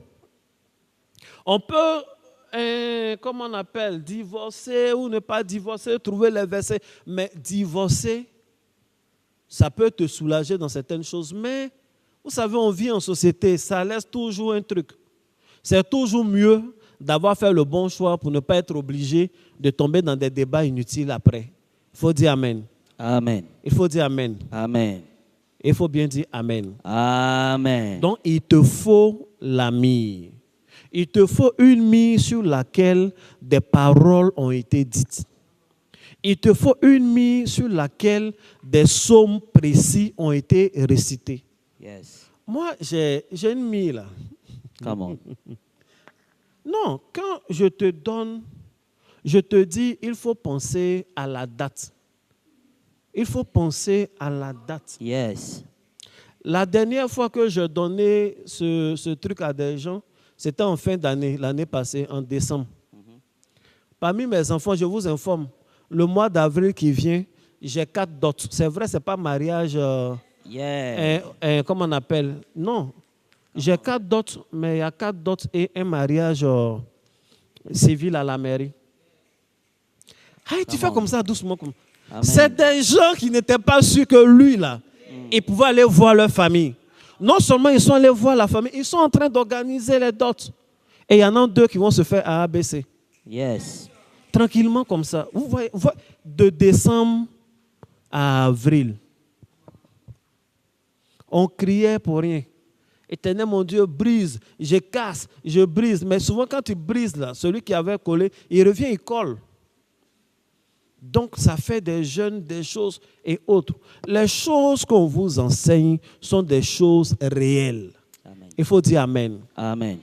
On peut, comment on appelle, divorcer ou ne pas divorcer, trouver les versets. Mais divorcer, ça peut te soulager dans certaines choses. Mais, vous savez, on vit en société, ça laisse toujours un truc. C'est toujours mieux d'avoir fait le bon choix pour ne pas être obligé de tomber dans des débats inutiles après. Il faut dire Amen.
Amen.
Il faut dire Amen.
Amen.
Il faut bien dire Amen.
Amen.
Donc, il te faut la mire. Il te faut une mire sur laquelle des paroles ont été dites. Il te faut une mire sur laquelle des psaumes précis ont été récités.
Yes.
Moi, j'ai une mire là.
Come on.
Non, quand je te donne, je te dis, il faut penser à la date. Il faut penser à la date.
Yes.
La dernière fois que je donnais ce truc à des gens, c'était en fin d'année, l'année passée, en décembre. Parmi mes enfants, je vous informe, le mois d'avril qui vient, j'ai 4 dots. C'est vrai, ce n'est pas mariage, comment on appelle? Non, j'ai 4 dots, mais il y a 4 dots et un mariage civil à la mairie. Hey, tu fais comme ça doucement. C'est des gens qui n'étaient pas sûrs que lui, là, il pouvait aller voir leur famille. Non seulement ils sont allés voir la famille, ils sont en train d'organiser les dots. Et il y en a 2 qui vont se faire à ABC.
Yes.
Tranquillement comme ça. Vous voyez, de décembre à avril, on criait pour rien. Éternel, mon Dieu, brise, je casse, je brise. Mais souvent, quand tu brises, là, celui qui avait collé, il revient, il colle. Donc, ça fait des jeûnes, des choses et autres. Les choses qu'on vous enseigne sont des choses réelles.
Amen.
Il faut dire Amen.
Amen.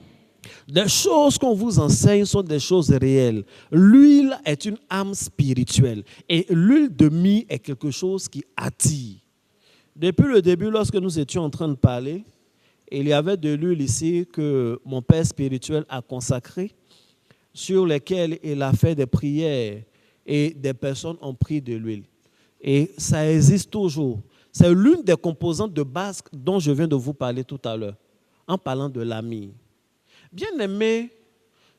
Les choses qu'on vous enseigne sont des choses réelles. L'huile est une âme spirituelle. Et l'huile de myrrhe est quelque chose qui attire. Depuis le début, lorsque nous étions en train de parler, il y avait de l'huile ici que mon père spirituel a consacré, sur lesquelles il a fait des prières. Et des personnes ont pris de l'huile. Et ça existe toujours. C'est l'une des composantes de base dont je viens de vous parler tout à l'heure, en parlant de la myrrhe. Bien aimé,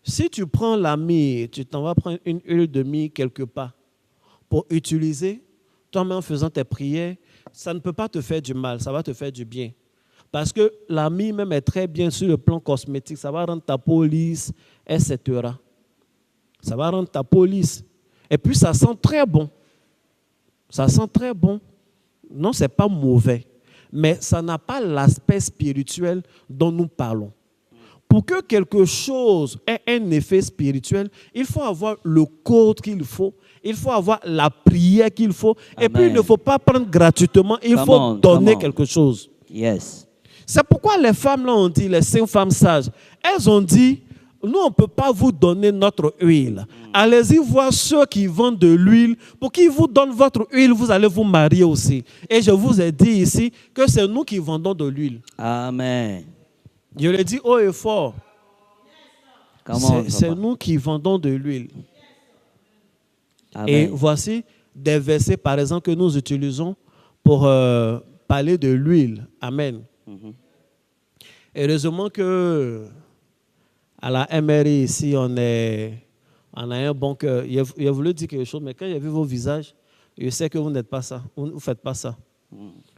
si tu prends la myrrhe, tu t'en vas prendre une huile de myrrhe quelque part pour utiliser, toi-même en faisant tes prières, ça ne peut pas te faire du mal, ça va te faire du bien. Parce que la myrrhe même est très bien sur le plan cosmétique, ça va rendre ta peau lisse, etc. Ça va rendre ta peau lisse. Et puis, ça sent très bon. Ça sent très bon. Non, ce n'est pas mauvais. Mais ça n'a pas l'aspect spirituel dont nous parlons. Pour que quelque chose ait un effet spirituel, il faut avoir le code qu'il faut. Il faut avoir la prière qu'il faut. Amen. Et puis, il ne faut pas prendre gratuitement. Il faut donner quelque chose.
Yes.
C'est pourquoi les femmes, là, ont dit, les 5 femmes sages, elles ont dit, nous, on ne peut pas vous donner notre huile. Allez-y voir ceux qui vendent de l'huile. Pour qu'ils vous donnent votre huile, vous allez vous marier aussi. Et je vous ai dit ici que c'est nous qui vendons de l'huile.
Amen.
Je le dis haut et fort. C'est nous qui vendons de l'huile. Et voici des versets, par exemple, que nous utilisons pour parler de l'huile. Amen. Heureusement que à la MRI, ici, on a un bon cœur. Il a voulu dire quelque chose, mais quand j'ai vu vos visages, je sais que vous n'êtes pas ça. Vous ne faites pas ça.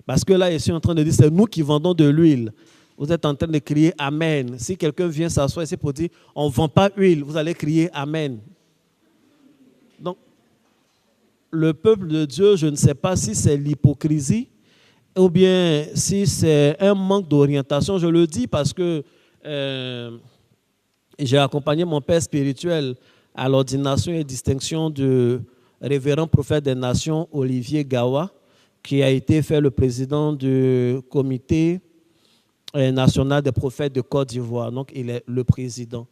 Parce que là, je suis en train de dire, c'est nous qui vendons de l'huile. Vous êtes en train de crier Amen. Si quelqu'un vient s'asseoir ici pour dire, on ne vend pas huile, vous allez crier Amen. Donc, le peuple de Dieu, je ne sais pas si c'est l'hypocrisie ou bien si c'est un manque d'orientation. Je le dis parce que j'ai accompagné mon père spirituel à l'ordination et distinction du révérend prophète des nations, Olivier Gawa, qui a été fait le président du comité national des prophètes de Côte d'Ivoire. Donc, il est le président.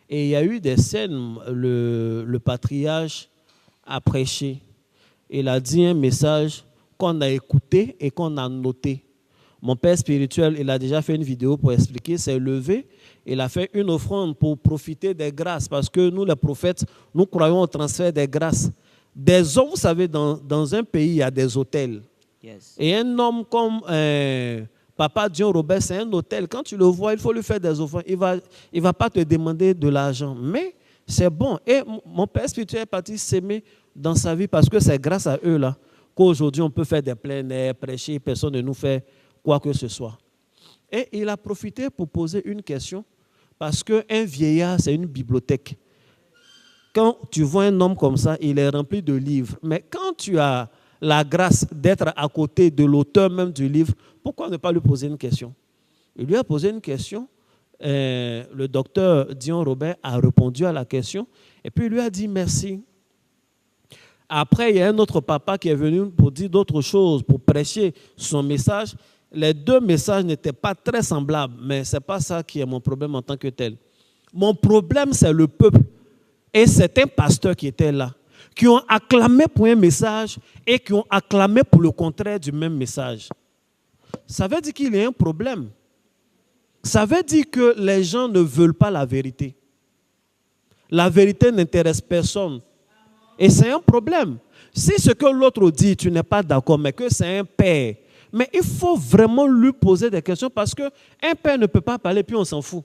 Et il y a eu des scènes, le patriarche a prêché. Il a dit un message qu'on a écouté et qu'on a noté. Mon père spirituel, il a déjà fait une vidéo pour expliquer, s'est levé, il a fait une offrande pour profiter des grâces, parce que nous, les prophètes, nous croyons au transfert des grâces. Des hommes, vous savez, dans un pays, il y a des hôtels.
Yes.
Et un homme comme Papa Dion Robert, c'est un hôtel. Quand tu le vois, il faut lui faire des offrandes. Il va pas te demander de l'argent. Mais c'est bon. Et mon père spirituel est parti s'aimer dans sa vie parce que c'est grâce à eux là qu'aujourd'hui on peut faire des plein air, prêcher, personne ne nous fait quoi que ce soit. Et il a profité pour poser une question parce qu'un vieillard, c'est une bibliothèque. Quand tu vois un homme comme ça, il est rempli de livres. Mais quand tu as la grâce d'être à côté de l'auteur même du livre, pourquoi ne pas lui poser une question? Il lui a posé une question. Le docteur Dion Robert a répondu à la question et puis il lui a dit merci. Après, il y a un autre papa qui est venu pour dire d'autres choses, pour prêcher son message. Les deux messages n'étaient pas très semblables, mais ce n'est pas ça qui est mon problème en tant que tel. Mon problème, c'est le peuple. Et c'est un pasteur qui était là, qui ont acclamé pour un message et qui ont acclamé pour le contraire du même message. Ça veut dire qu'il y a un problème. Ça veut dire que les gens ne veulent pas la vérité. La vérité n'intéresse personne. Et c'est un problème. Si ce que l'autre dit, tu n'es pas d'accord, mais que c'est un père, mais il faut vraiment lui poser des questions parce qu'un père ne peut pas parler puis on s'en fout.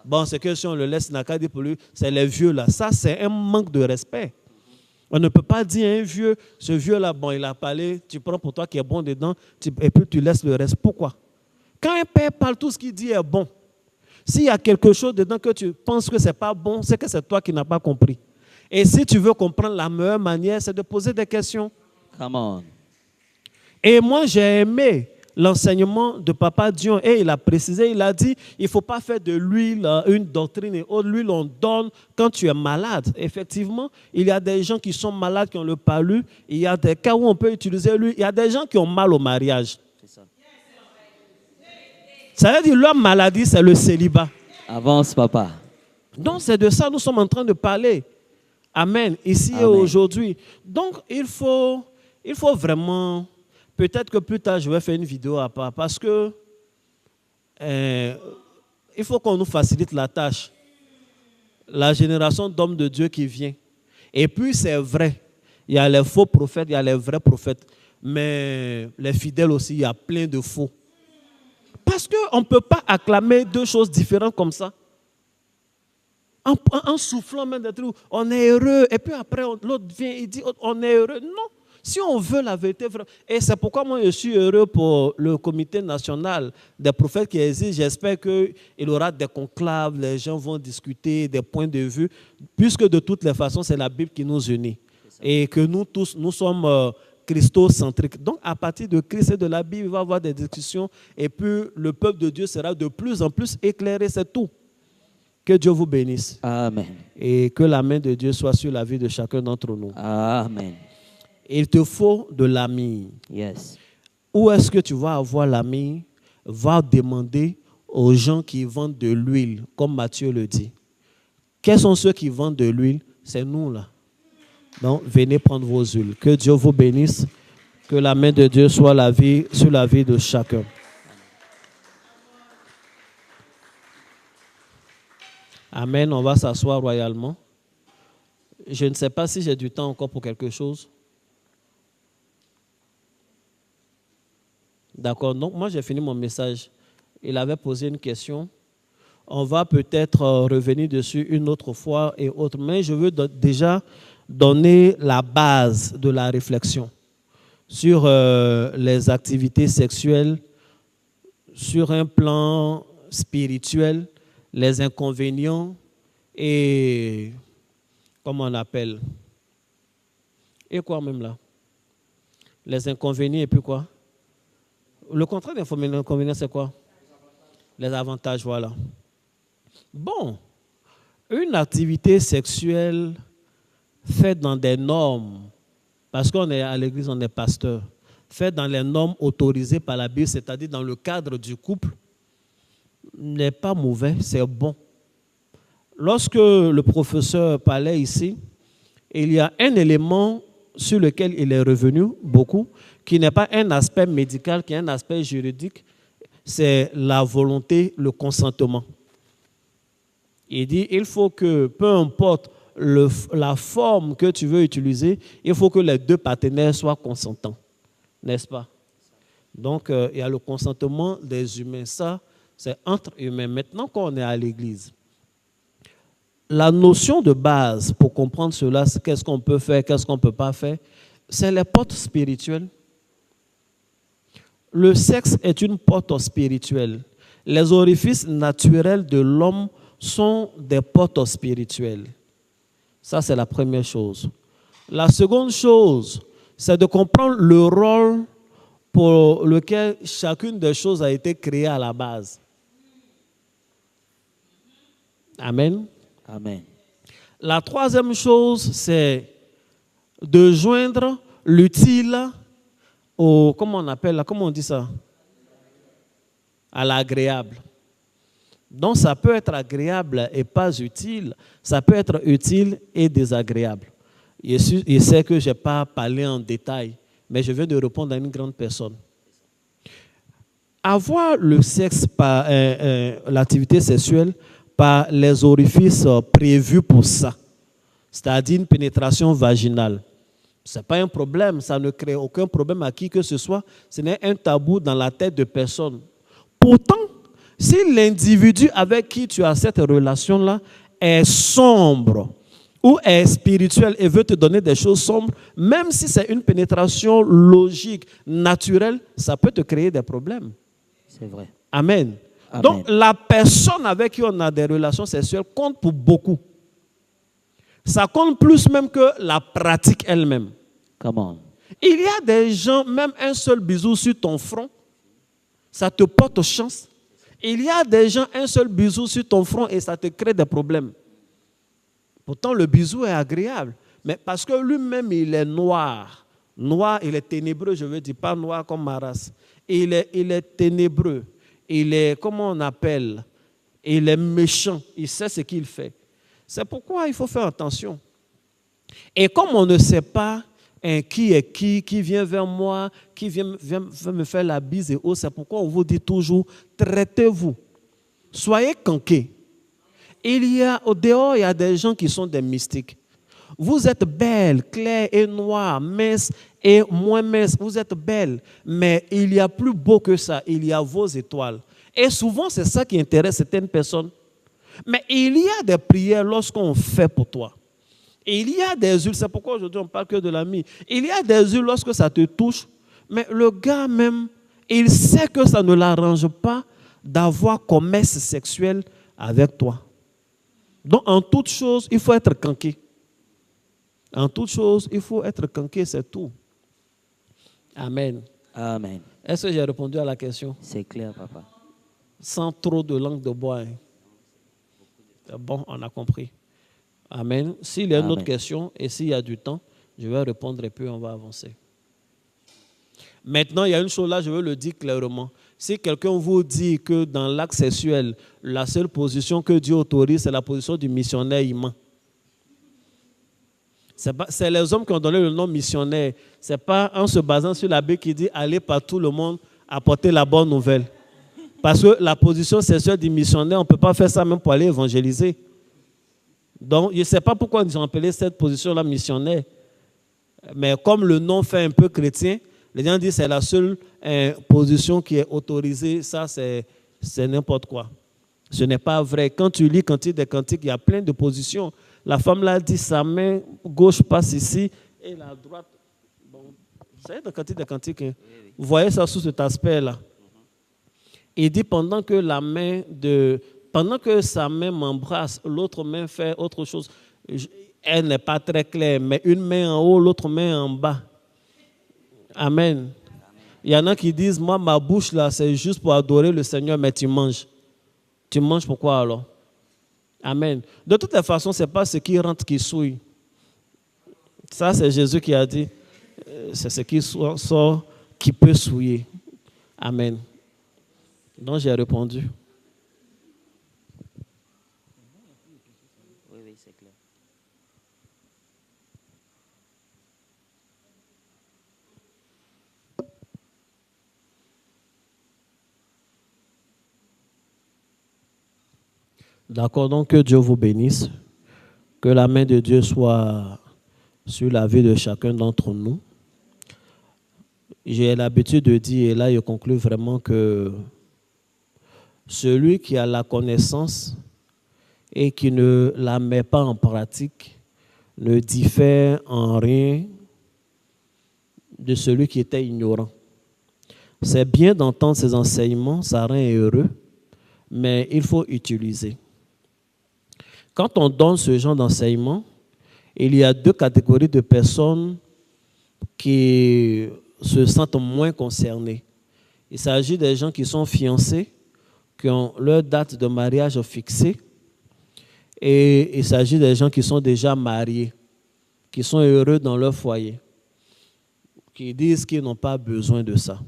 Bon, c'est que si on le laisse n'a qu'à dire pour lui, c'est les vieux là. Ça, c'est un manque de respect. On ne peut pas dire à un vieux, ce vieux-là, bon, il a parlé, tu prends pour toi qui est bon dedans, et puis tu laisses le reste. Pourquoi? Quand un père parle, tout ce qu'il dit est bon. S'il y a quelque chose dedans que tu penses que ce n'est pas bon, c'est que c'est toi qui n'as pas compris. Et si tu veux comprendre, la meilleure manière, c'est de poser des questions.
Come on.
Et moi, j'ai aimé l'enseignement de Papa Dion. Et il a précisé, il a dit, il ne faut pas faire de l'huile une doctrine et autre. L'huile, on donne quand tu es malade. Effectivement, il y a des gens qui sont malades, qui ont le palu. Il y a des cas où on peut utiliser l'huile. Il y a des gens qui ont mal au mariage.
C'est ça.
Ça veut dire leur maladie, c'est le célibat.
Avance, papa.
Donc, c'est de ça que nous sommes en train de parler. Amen. Ici et aujourd'hui. Donc, il faut vraiment... Peut-être que plus tard, je vais faire une vidéo à part parce que il faut qu'on nous facilite la tâche. La génération d'hommes de Dieu qui vient. Et puis, c'est vrai. Il y a les faux prophètes, il y a les vrais prophètes. Mais les fidèles aussi, il y a plein de faux. Parce qu'on ne peut pas acclamer deux choses différentes comme ça. En soufflant même des trucs, on est heureux. Et puis après, l'autre vient et dit, on est heureux. Non. Si on veut la vérité, et c'est pourquoi moi je suis heureux pour le comité national des prophètes qui existe. J'espère qu'il y aura des conclaves, les gens vont discuter des points de vue, puisque de toutes les façons, c'est la Bible qui nous unit. Et que nous tous, nous sommes christocentriques. Donc à partir de Christ et de la Bible, il va y avoir des discussions et puis le peuple de Dieu sera de plus en plus éclairé, c'est tout. Que Dieu vous bénisse.
Amen.
Et que la main de Dieu soit sur la vie de chacun d'entre nous.
Amen.
Il te faut de l'ami.
Yes.
Où est-ce que tu vas avoir l'ami? Va demander aux gens qui vendent de l'huile, comme Matthieu le dit. Quels sont ceux qui vendent de l'huile? C'est nous là. Donc, venez prendre vos huiles. Que Dieu vous bénisse. Que la main de Dieu soit sur la vie de chacun. Amen. On va s'asseoir royalement. Je ne sais pas si j'ai du temps encore pour quelque chose. D'accord. Donc, moi, j'ai fini mon message. Il avait posé une question. On va peut-être revenir dessus une autre fois et autre. Mais je veux déjà donner la base de la réflexion sur les activités sexuelles, sur un plan spirituel, les inconvénients et, comment on appelle, et quoi même là? Les inconvénients et puis quoi? Le contraire d'inconvénient, c'est quoi? Les avantages, voilà. Bon, une activité sexuelle faite dans des normes, parce qu'on est à l'église, on est pasteur, faite dans les normes autorisées par la Bible, c'est-à-dire dans le cadre du couple, n'est pas mauvais, c'est bon. Lorsque le professeur parlait ici, il y a un élément sur lequel il est revenu beaucoup, qui n'est pas un aspect médical, qui est un aspect juridique, c'est la volonté, le consentement. Il dit, il faut que, peu importe la forme que tu veux utiliser, il faut que les deux partenaires soient consentants, n'est-ce pas? Donc, il y a le consentement des humains, ça, c'est entre humains. Maintenant qu'on est à l'église, la notion de base pour comprendre cela, c'est qu'est-ce qu'on peut faire, qu'est-ce qu'on ne peut pas faire, c'est les portes spirituelles. Le sexe est une porte spirituelle. Les orifices naturels de l'homme sont des portes spirituelles. Ça, c'est la première chose. La seconde chose, c'est de comprendre le rôle pour lequel chacune des choses a été créée à la base. Amen.
Amen.
La troisième chose, c'est de joindre l'utile au, comment on appelle, comment on dit ça? À l'agréable. Donc, ça peut être agréable et pas utile. Ça peut être utile et désagréable. Je sais que je n'ai pas parlé en détail, mais je viens de répondre à une grande personne. Avoir le sexe par l'activité sexuelle par les orifices prévus pour ça, c'est-à-dire une pénétration vaginale, ce n'est pas un problème, ça ne crée aucun problème à qui que ce soit, ce n'est un tabou dans la tête de personne. Pourtant, si l'individu avec qui tu as cette relation-là est sombre ou est spirituel et veut te donner des choses sombres, même si c'est une pénétration logique, naturelle, ça peut te créer des problèmes.
C'est vrai.
Amen.
Amen.
Donc, la personne avec qui on a des relations sexuelles compte pour beaucoup. Ça compte plus même que la pratique elle-même.
Comment?
Il y a des gens, même un seul bisou sur ton front, ça te porte chance. Il y a des gens, un seul bisou sur ton front et ça te crée des problèmes. Pourtant, le bisou est agréable. Mais parce que lui-même, il est noir. Noir, il est ténébreux, je veux dire, pas noir comme ma race. Il est ténébreux. Il est, comment on appelle? Il est méchant. Il sait ce qu'il fait. C'est pourquoi il faut faire attention. Et comme on ne sait pas qui est qui vient vers moi, qui vient me faire la bise et autres, c'est pourquoi on vous dit toujours, traitez-vous. Soyez canqués. Au dehors, il y a des gens qui sont des mystiques. Vous êtes belle, claire et noire, mince et moins mince. Vous êtes belle, mais il y a plus beau que ça. Il y a vos étoiles. Et souvent, c'est ça qui intéresse certaines personnes. Mais il y a des prières lorsqu'on fait pour toi. Il y a des huiles, c'est pourquoi aujourd'hui on ne parle que de l'ami. Il y a des huiles lorsque ça te touche, mais le gars même, il sait que ça ne l'arrange pas d'avoir commerce sexuel avec toi. Donc en toute chose, il faut être canqué. En toute chose, il faut être canqué, c'est tout. Amen.
Amen.
Est-ce que j'ai répondu à la question?
C'est clair, papa.
Sans trop de langue de bois. Hein. Bon, on a compris. Amen. S'il y a une autre question et s'il y a du temps, je vais répondre et puis on va avancer. Maintenant, il y a une chose là, je veux le dire clairement. Si quelqu'un vous dit que dans l'acte sexuel, la seule position que Dieu autorise, c'est la position du missionnaire, il ment. C'est les hommes qui ont donné le nom missionnaire. Ce n'est pas en se basant sur la Bible qui dit allez par tout le monde apporter la bonne nouvelle. Parce que la position sexuelle du missionnaire, on ne peut pas faire ça même pour aller évangéliser. Donc, je ne sais pas pourquoi ils ont appelé cette position-là missionnaire. Mais comme le nom fait un peu chrétien, les gens disent que c'est la seule position qui est autorisée. Ça, c'est n'importe quoi. Ce n'est pas vrai. Quand tu lis Cantique des Cantiques, il y a plein de positions. La femme là dit sa main gauche passe ici et la droite. Bon, vous savez dans Cantique des Cantiques, hein? Vous voyez ça sous cet aspect-là. Il dit pendant que sa main m'embrasse, l'autre main fait autre chose. Elle n'est pas très claire, mais une main en haut, l'autre main en bas. Amen. Il y en a qui disent, moi, ma bouche, là, c'est juste pour adorer le Seigneur, mais tu manges. Tu manges pourquoi alors? Amen. De toute façon, ce n'est pas ce qui rentre qui souille. Ça, c'est Jésus qui a dit, c'est ce qui sort qui peut souiller. Amen. Donc, j'ai répondu.
Oui, oui, c'est clair.
D'accord, donc que Dieu vous bénisse. Que la main de Dieu soit sur la vie de chacun d'entre nous. J'ai l'habitude de dire, et là je conclue vraiment que celui qui a la connaissance et qui ne la met pas en pratique ne diffère en rien de celui qui était ignorant. C'est bien d'entendre ces enseignements, ça rend heureux, mais il faut utiliser. Quand on donne ce genre d'enseignement, il y a deux catégories de personnes qui se sentent moins concernées. Il s'agit des gens qui sont fiancés, qui ont leur date de mariage fixée, et il s'agit des gens qui sont déjà mariés, qui sont heureux dans leur foyer, qui disent qu'ils n'ont pas besoin de ça.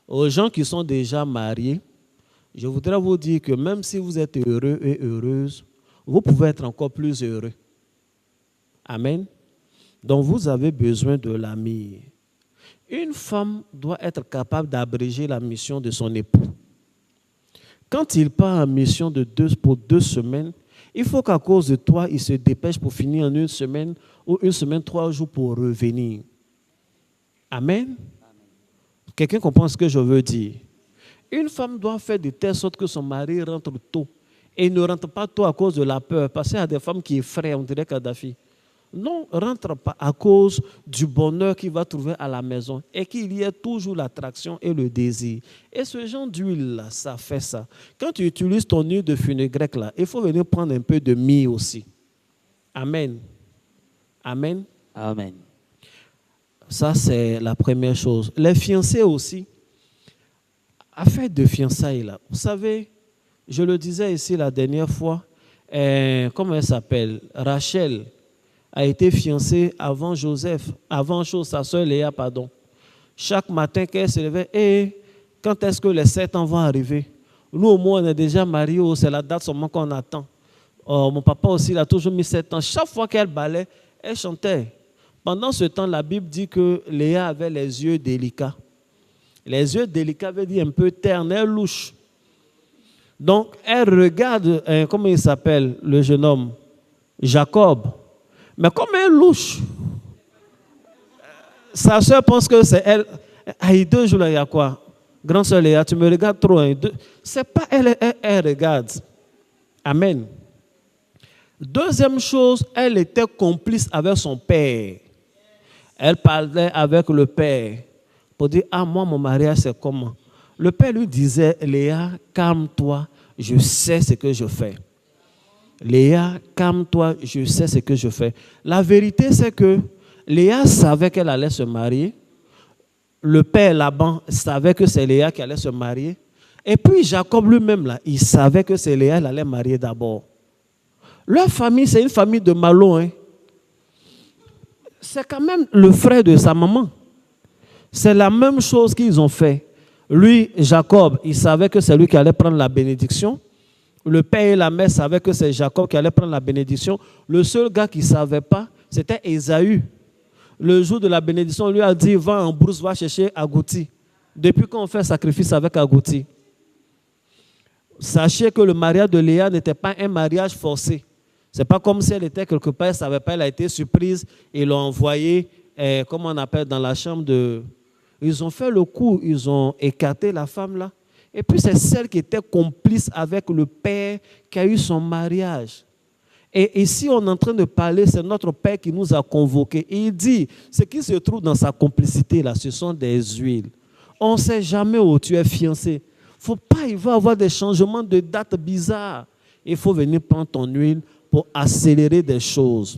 Aux gens qui sont déjà mariés, je voudrais vous dire que même si vous êtes heureux et heureuse, vous pouvez être encore plus heureux. Amen. Donc vous avez besoin de l'ami. Une femme doit être capable d'abréger la mission de son époux. Quand il part en mission pour 2 semaines, il faut qu'à cause de toi, il se dépêche pour finir en 1 semaine ou 1 semaine, 3 jours pour revenir. Amen. Quelqu'un comprend ce que je veux dire? Une femme doit faire de telle sorte que son mari rentre tôt. Et ne rentre pas tôt à cause de la peur. Parce qu'il y a des femmes qui effraient, on dirait Kadhafi. Non, rentre pas à cause du bonheur qu'il va trouver à la maison. Et qu'il y ait toujours l'attraction et le désir. Et ce genre d'huile-là, ça fait ça. Quand tu utilises ton huile de fenugrec, là, il faut venir prendre un peu de myrrhe aussi. Amen. Amen.
Amen.
Ça, c'est la première chose. Les fiancés aussi. Affaire de fiançailles, là. Vous savez, je le disais ici la dernière fois, comment elle s'appelle? Rachel a été fiancée avant Joseph, avant sa soeur Léa, pardon. Chaque matin qu'elle se levait, quand est-ce que les 7 ans vont arriver? Nous, au moins, on est déjà mariés, c'est la date seulement qu'on attend. Mon papa aussi, il a toujours mis 7 ans. Chaque fois qu'elle balaie, elle chantait. Pendant ce temps, la Bible dit que Léa avait les yeux délicats. Les yeux délicats veut dire un peu terne, elle louche. Donc, elle regarde, comment il s'appelle, le jeune homme? Jacob. Mais comme elle louche, sa soeur pense que c'est elle. Ah, 2 jours là, il y a quoi? Grande soeur Léa, tu me regardes trop. Hein. C'est pas elle regarde. Amen. Deuxième chose, elle était complice avec son père. Elle parlait avec le père pour dire, ah, moi, mon mariage, c'est comment? Le père lui disait, Léa, calme-toi, je sais ce que je fais. Léa, calme-toi, je sais ce que je fais. La vérité, c'est que Léa savait qu'elle allait se marier. Le père Laban savait que c'est Léa qui allait se marier. Et puis Jacob lui-même, là, il savait que c'est Léa qui allait marier d'abord. Leur famille, c'est une famille de malons. Hein. C'est quand même le frère de sa maman. C'est la même chose qu'ils ont fait. Lui, Jacob, il savait que c'est lui qui allait prendre la bénédiction. Le père et la mère savaient que c'est Jacob qui allait prendre la bénédiction. Le seul gars qui ne savait pas, c'était Ésaü. Le jour de la bénédiction, on lui a dit, va en brousse, va chercher Agouti. Depuis qu'on fait sacrifice avec Agouti. Sachez que le mariage de Léa n'était pas un mariage forcé. Ce n'est pas comme si elle était quelque part, elle ne savait pas, elle a été surprise et l'ont envoyée, comment on appelle, dans la chambre de... Ils ont fait le coup, ils ont écarté la femme là. Et puis c'est celle qui était complice avec le père qui a eu son mariage. Et ici on est en train de parler, c'est notre père qui nous a convoqués. Et il dit, ce qui se trouve dans sa complicité là, ce sont des huiles. On ne sait jamais où tu es fiancé. Faut pas, il va y avoir des changements de date bizarres. Il faut venir prendre ton huile pour accélérer des choses.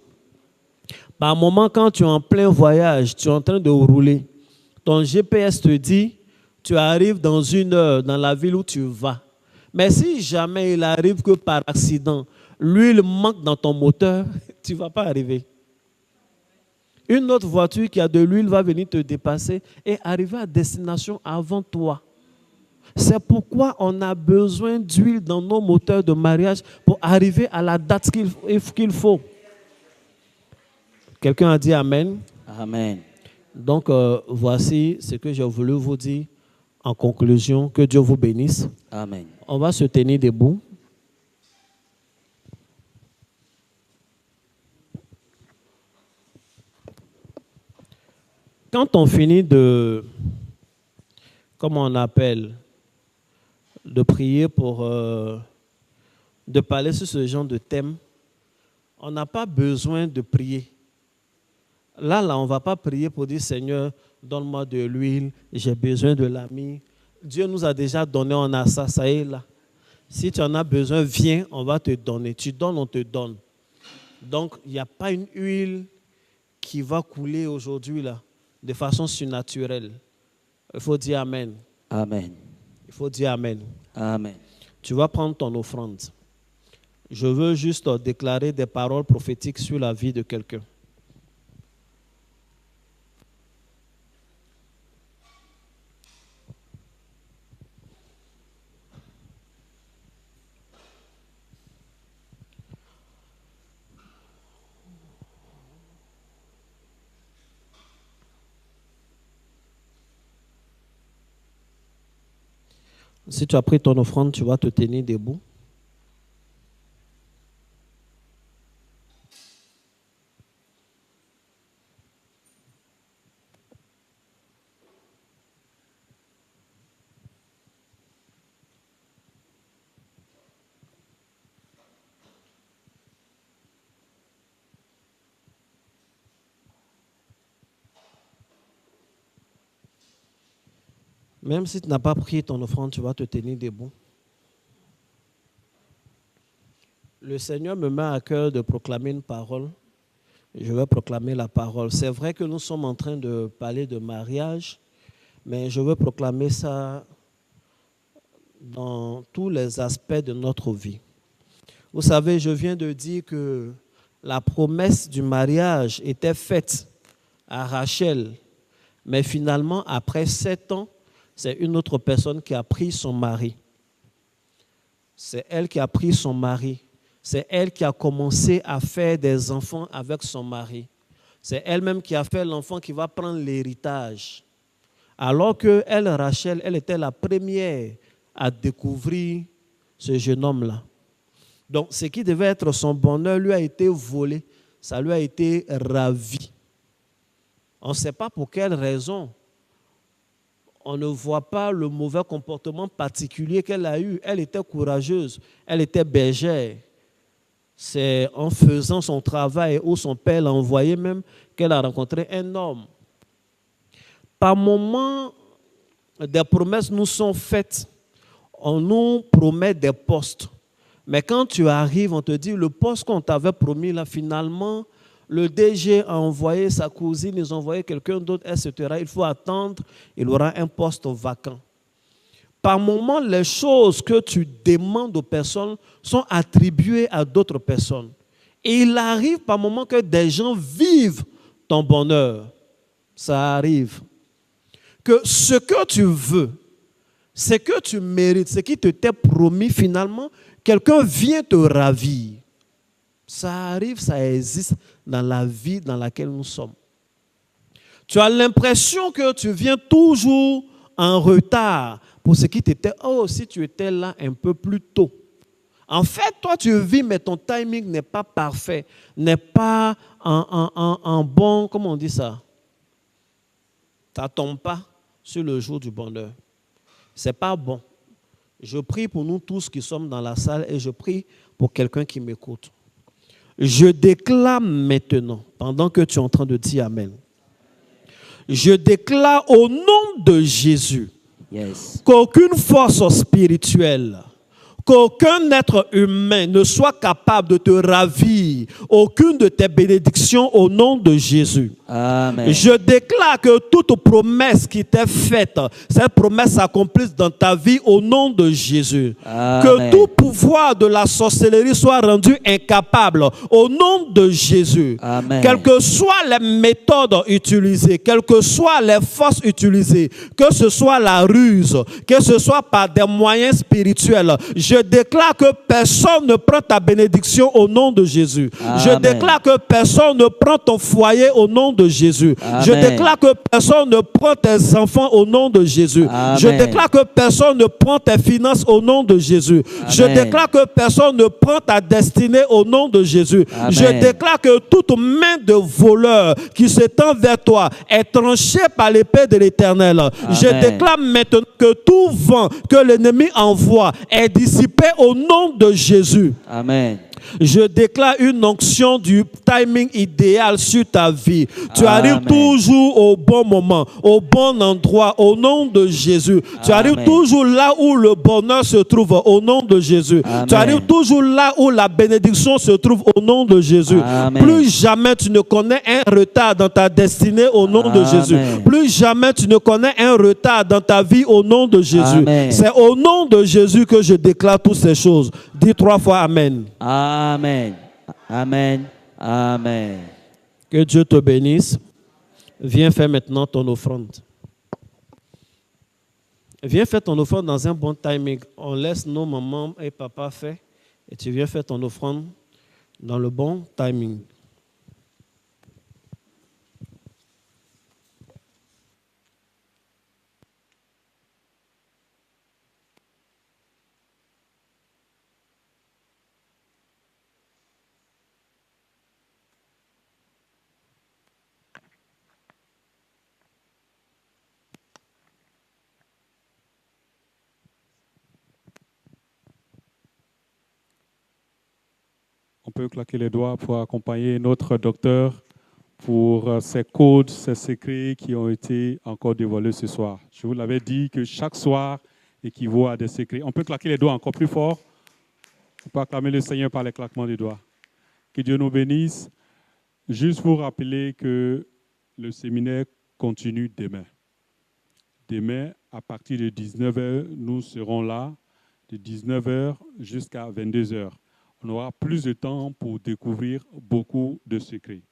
Par moment, quand tu es en plein voyage, tu es en train de rouler, ton GPS te dit, tu arrives dans 1 heure dans la ville où tu vas. Mais si jamais il arrive que par accident, l'huile manque dans ton moteur, tu ne vas pas arriver. Une autre voiture qui a de l'huile va venir te dépasser et arriver à destination avant toi. C'est pourquoi on a besoin d'huile dans nos moteurs de mariage pour arriver à la date qu'il faut. Quelqu'un a dit Amen?
Amen.
Donc, voici ce que j'ai voulu vous dire en conclusion. Que Dieu vous bénisse.
Amen.
On va se tenir debout. Quand on finit de, comment on appelle, de prier pour, de parler sur ce genre de thème, on n'a pas besoin de prier. Là, on ne va pas prier pour dire, Seigneur, donne-moi de l'huile, j'ai besoin de l'ami. Dieu nous a déjà donné, on a ça, ça est là. Si tu en as besoin, viens, on va te donner. Tu donnes, on te donne. Donc, il n'y a pas une huile qui va couler aujourd'hui là, de façon surnaturelle. Il faut dire Amen.
Amen.
Il faut dire Amen.
Amen.
Tu vas prendre ton offrande. Je veux juste déclarer des paroles prophétiques sur la vie de quelqu'un. Si tu as pris ton offrande, tu vas te tenir debout. Même si tu n'as pas pris ton offrande, tu vas te tenir debout. Le Seigneur me met à cœur de proclamer une parole. Je vais proclamer la parole. C'est vrai que nous sommes en train de parler de mariage, mais je veux proclamer ça dans tous les aspects de notre vie. Vous savez, je viens de dire que la promesse du mariage était faite à Rachel, mais finalement, après 7 ans, c'est une autre personne qui a pris son mari. C'est elle qui a pris son mari. C'est elle qui a commencé à faire des enfants avec son mari. C'est elle-même qui a fait l'enfant qui va prendre l'héritage. Alors que elle, Rachel, elle était la première à découvrir ce jeune homme-là. Donc, ce qui devait être son bonheur lui a été volé. Ça lui a été ravi. On ne sait pas pour quelle raison. On ne voit pas le mauvais comportement particulier qu'elle a eu. Elle était courageuse, elle était bergère. C'est en faisant son travail où son père l'a envoyé même qu'elle a rencontré un homme. Par moments, des promesses nous sont faites. On nous promet des postes. Mais quand tu arrives, on te dit, le poste qu'on t'avait promis, là, finalement, le DG a envoyé sa cousine, ils ont envoyé quelqu'un d'autre, etc. Il faut attendre, il aura un poste vacant. Par moments, les choses que tu demandes aux personnes sont attribuées à d'autres personnes. Et il arrive par moments que des gens vivent ton bonheur. Ça arrive. Que ce que tu veux, ce que tu mérites, ce qui te t'est promis finalement, quelqu'un vient te ravir. Ça arrive, ça existe dans la vie dans laquelle nous sommes. Tu as l'impression que tu viens toujours en retard pour ce qui t'était. Oh, si tu étais là un peu plus tôt. En fait, toi, tu vis, mais ton timing n'est pas parfait, n'est pas en bon, comment on dit ça? Ça ne tombe pas sur le jour du bonheur. Ce n'est pas bon. Je prie pour nous tous qui sommes dans la salle et je prie pour quelqu'un qui m'écoute. Je déclare maintenant, pendant que tu es en train de dire Amen, je déclare au nom de Jésus qu'aucune force spirituelle, qu'aucun être humain ne soit capable de te ravir aucune de tes bénédictions au nom de Jésus.
Amen.
Je déclare que toute promesse qui t'est faite, cette promesse s'accomplisse dans ta vie au nom de Jésus.
Amen.
Que tout pouvoir de la sorcellerie soit rendu incapable au nom de Jésus.
Amen.
Quelles que soient les méthodes utilisées, quelles que soient les forces utilisées, que ce soit la ruse, que ce soit par des moyens spirituels, je déclare que personne ne prend ta bénédiction au nom de Jésus.
Amen.
Je déclare que personne ne prend ton foyer au nom de Jésus.
Amen.
Je déclare que personne ne prend tes enfants au nom de Jésus.
Amen.
Je déclare que personne ne prend tes finances au nom de Jésus.
Amen.
Je déclare que personne ne prend ta destinée au nom de Jésus.
Amen.
Je déclare que toute main de voleur qui s'étend vers toi est tranchée par l'épée de l'Éternel. Je déclare maintenant que tout vent que l'ennemi envoie est dissipé au nom de Jésus.
Amen.
Je déclare une onction du timing idéal sur ta vie. Tu
Amen.
arrives toujours au bon moment, au bon endroit, au nom de Jésus. Tu
Amen.
arrives toujours là où le bonheur se trouve, au nom de Jésus.
Amen.
Tu arrives toujours là où la bénédiction se trouve, au nom de Jésus.
Amen.
Plus jamais tu ne connais un retard dans ta destinée, au nom de
Amen.
Jésus. Plus jamais tu ne connais un retard dans ta vie, au nom de Jésus.
Amen.
C'est au nom de Jésus que je déclare toutes ces choses. Dis 3 fois Amen.
Amen. Amen. Amen.
Que Dieu te bénisse. Viens faire maintenant ton offrande. Viens faire ton offrande dans un bon timing. On laisse nos mamans et papa faire et tu viens faire ton offrande dans le bon timing.
On peut claquer les doigts pour accompagner notre docteur pour ces codes, ces secrets qui ont été encore dévoilés ce soir. Je vous l'avais dit que chaque soir équivaut à des secrets. On peut claquer les doigts encore plus fort. On peut acclamer le Seigneur par les claquements des doigts. Que Dieu nous bénisse. Juste vous rappeler que le séminaire continue demain. Demain, à partir de 19h, nous serons là, de 19h jusqu'à 22h. On aura plus de temps pour découvrir beaucoup de secrets.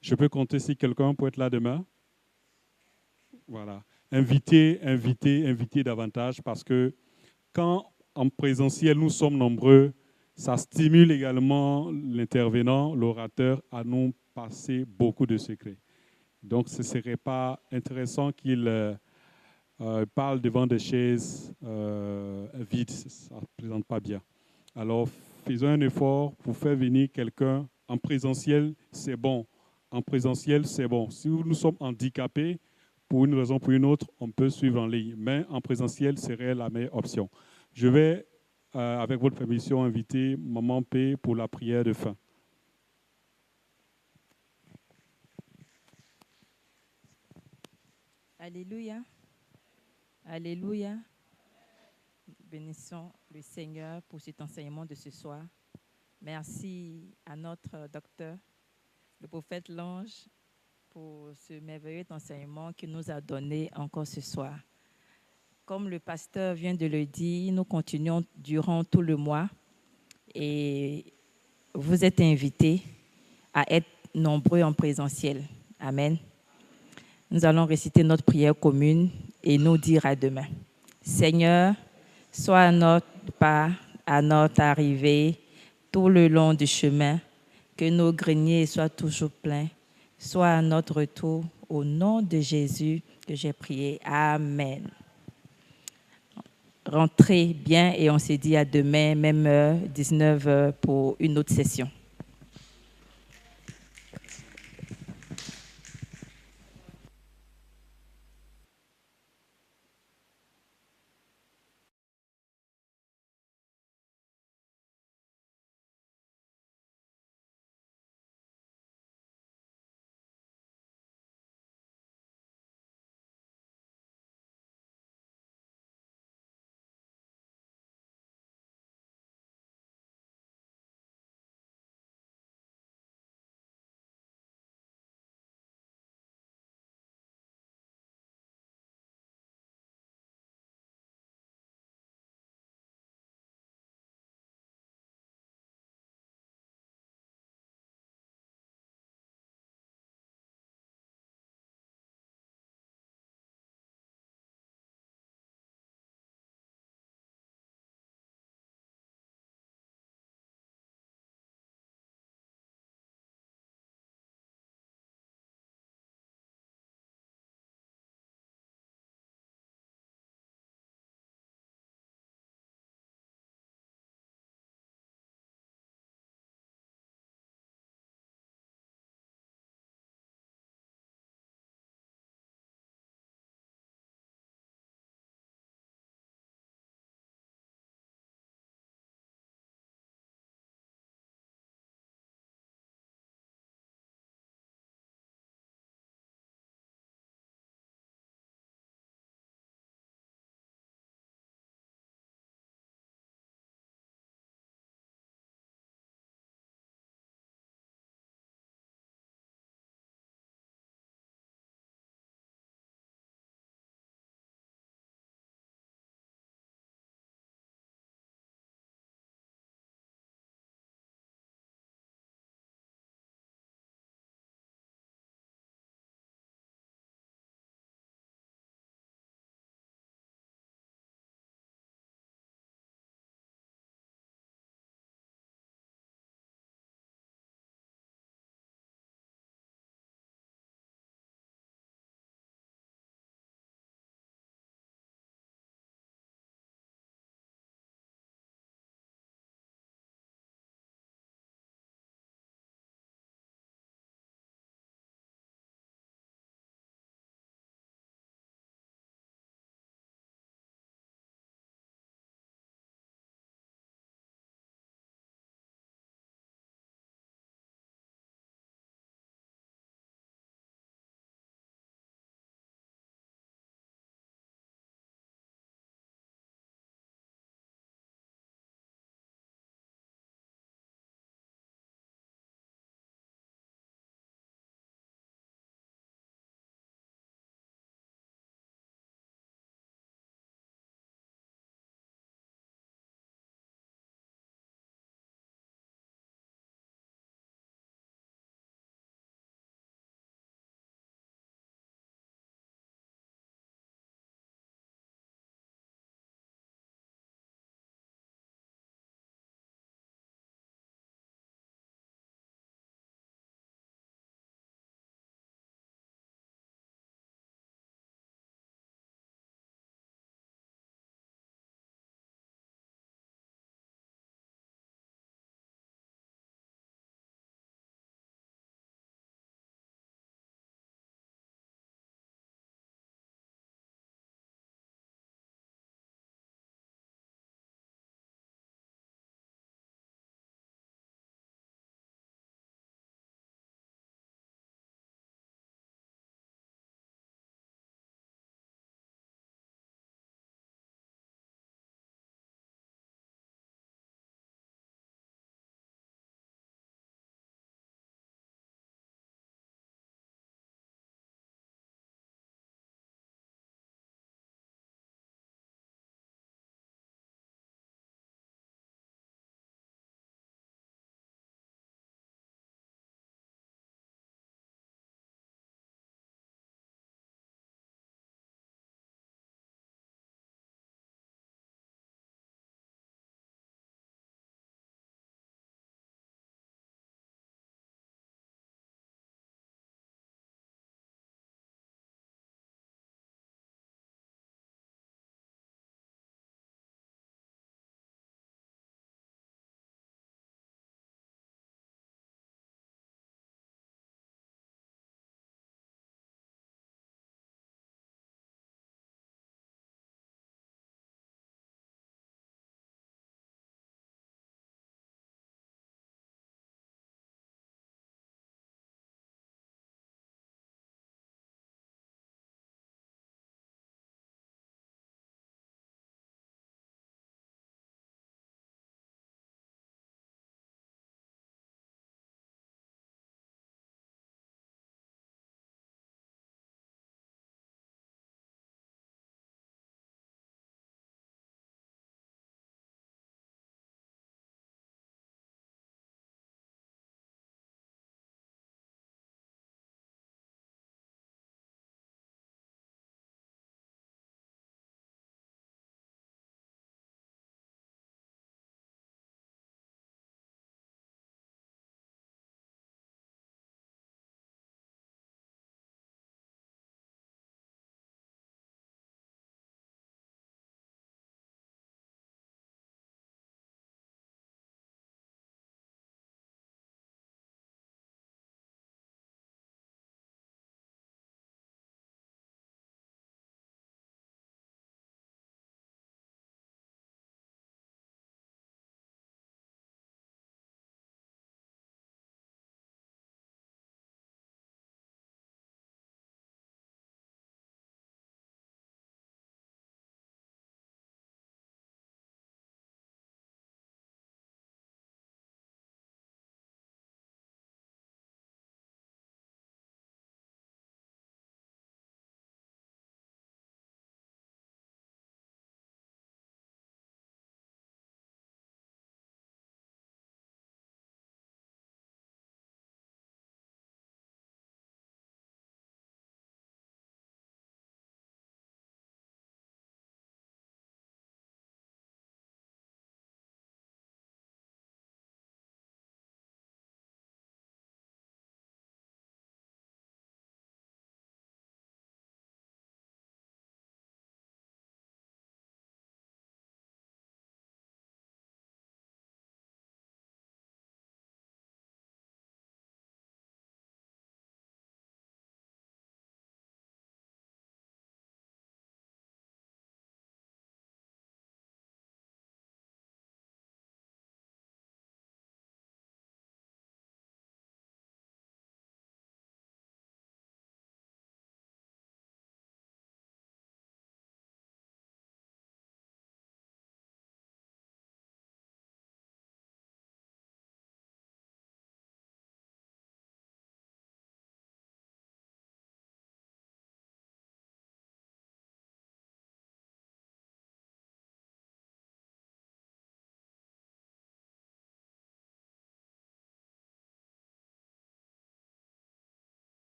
Je peux compter si quelqu'un peut être là demain? Voilà. Invitez davantage parce que quand en présentiel nous sommes nombreux, ça stimule également l'intervenant, l'orateur, à nous passer beaucoup de secrets. Donc ce ne serait pas intéressant qu'il parle devant des chaises vides. Ça ne présente pas bien. Alors, faisons un effort pour faire venir quelqu'un en présentiel, c'est bon. En présentiel, c'est bon. Si nous sommes handicapés, pour une raison ou pour une autre, on peut suivre en ligne. Mais en présentiel serait la meilleure option. Je vais, avec votre permission, inviter Maman P pour la prière de fin.
Alléluia. Alléluia. Bénissons le Seigneur pour cet enseignement de ce soir. Merci à notre docteur, le prophète Lange, pour ce merveilleux enseignement qu'il nous a donné encore ce soir. Comme le pasteur vient de le dire, nous continuons durant tout le mois et vous êtes invités à être nombreux en présentiel. Amen. Nous allons réciter notre prière commune et nous dire à demain. Seigneur, sois à notre pas, à notre arrivée, tout le long du chemin, que nos greniers soient toujours pleins, soit à notre retour, au nom de Jésus que j'ai prié. Amen. Rentrez bien et on se dit à demain, même heure, 19h pour une autre session.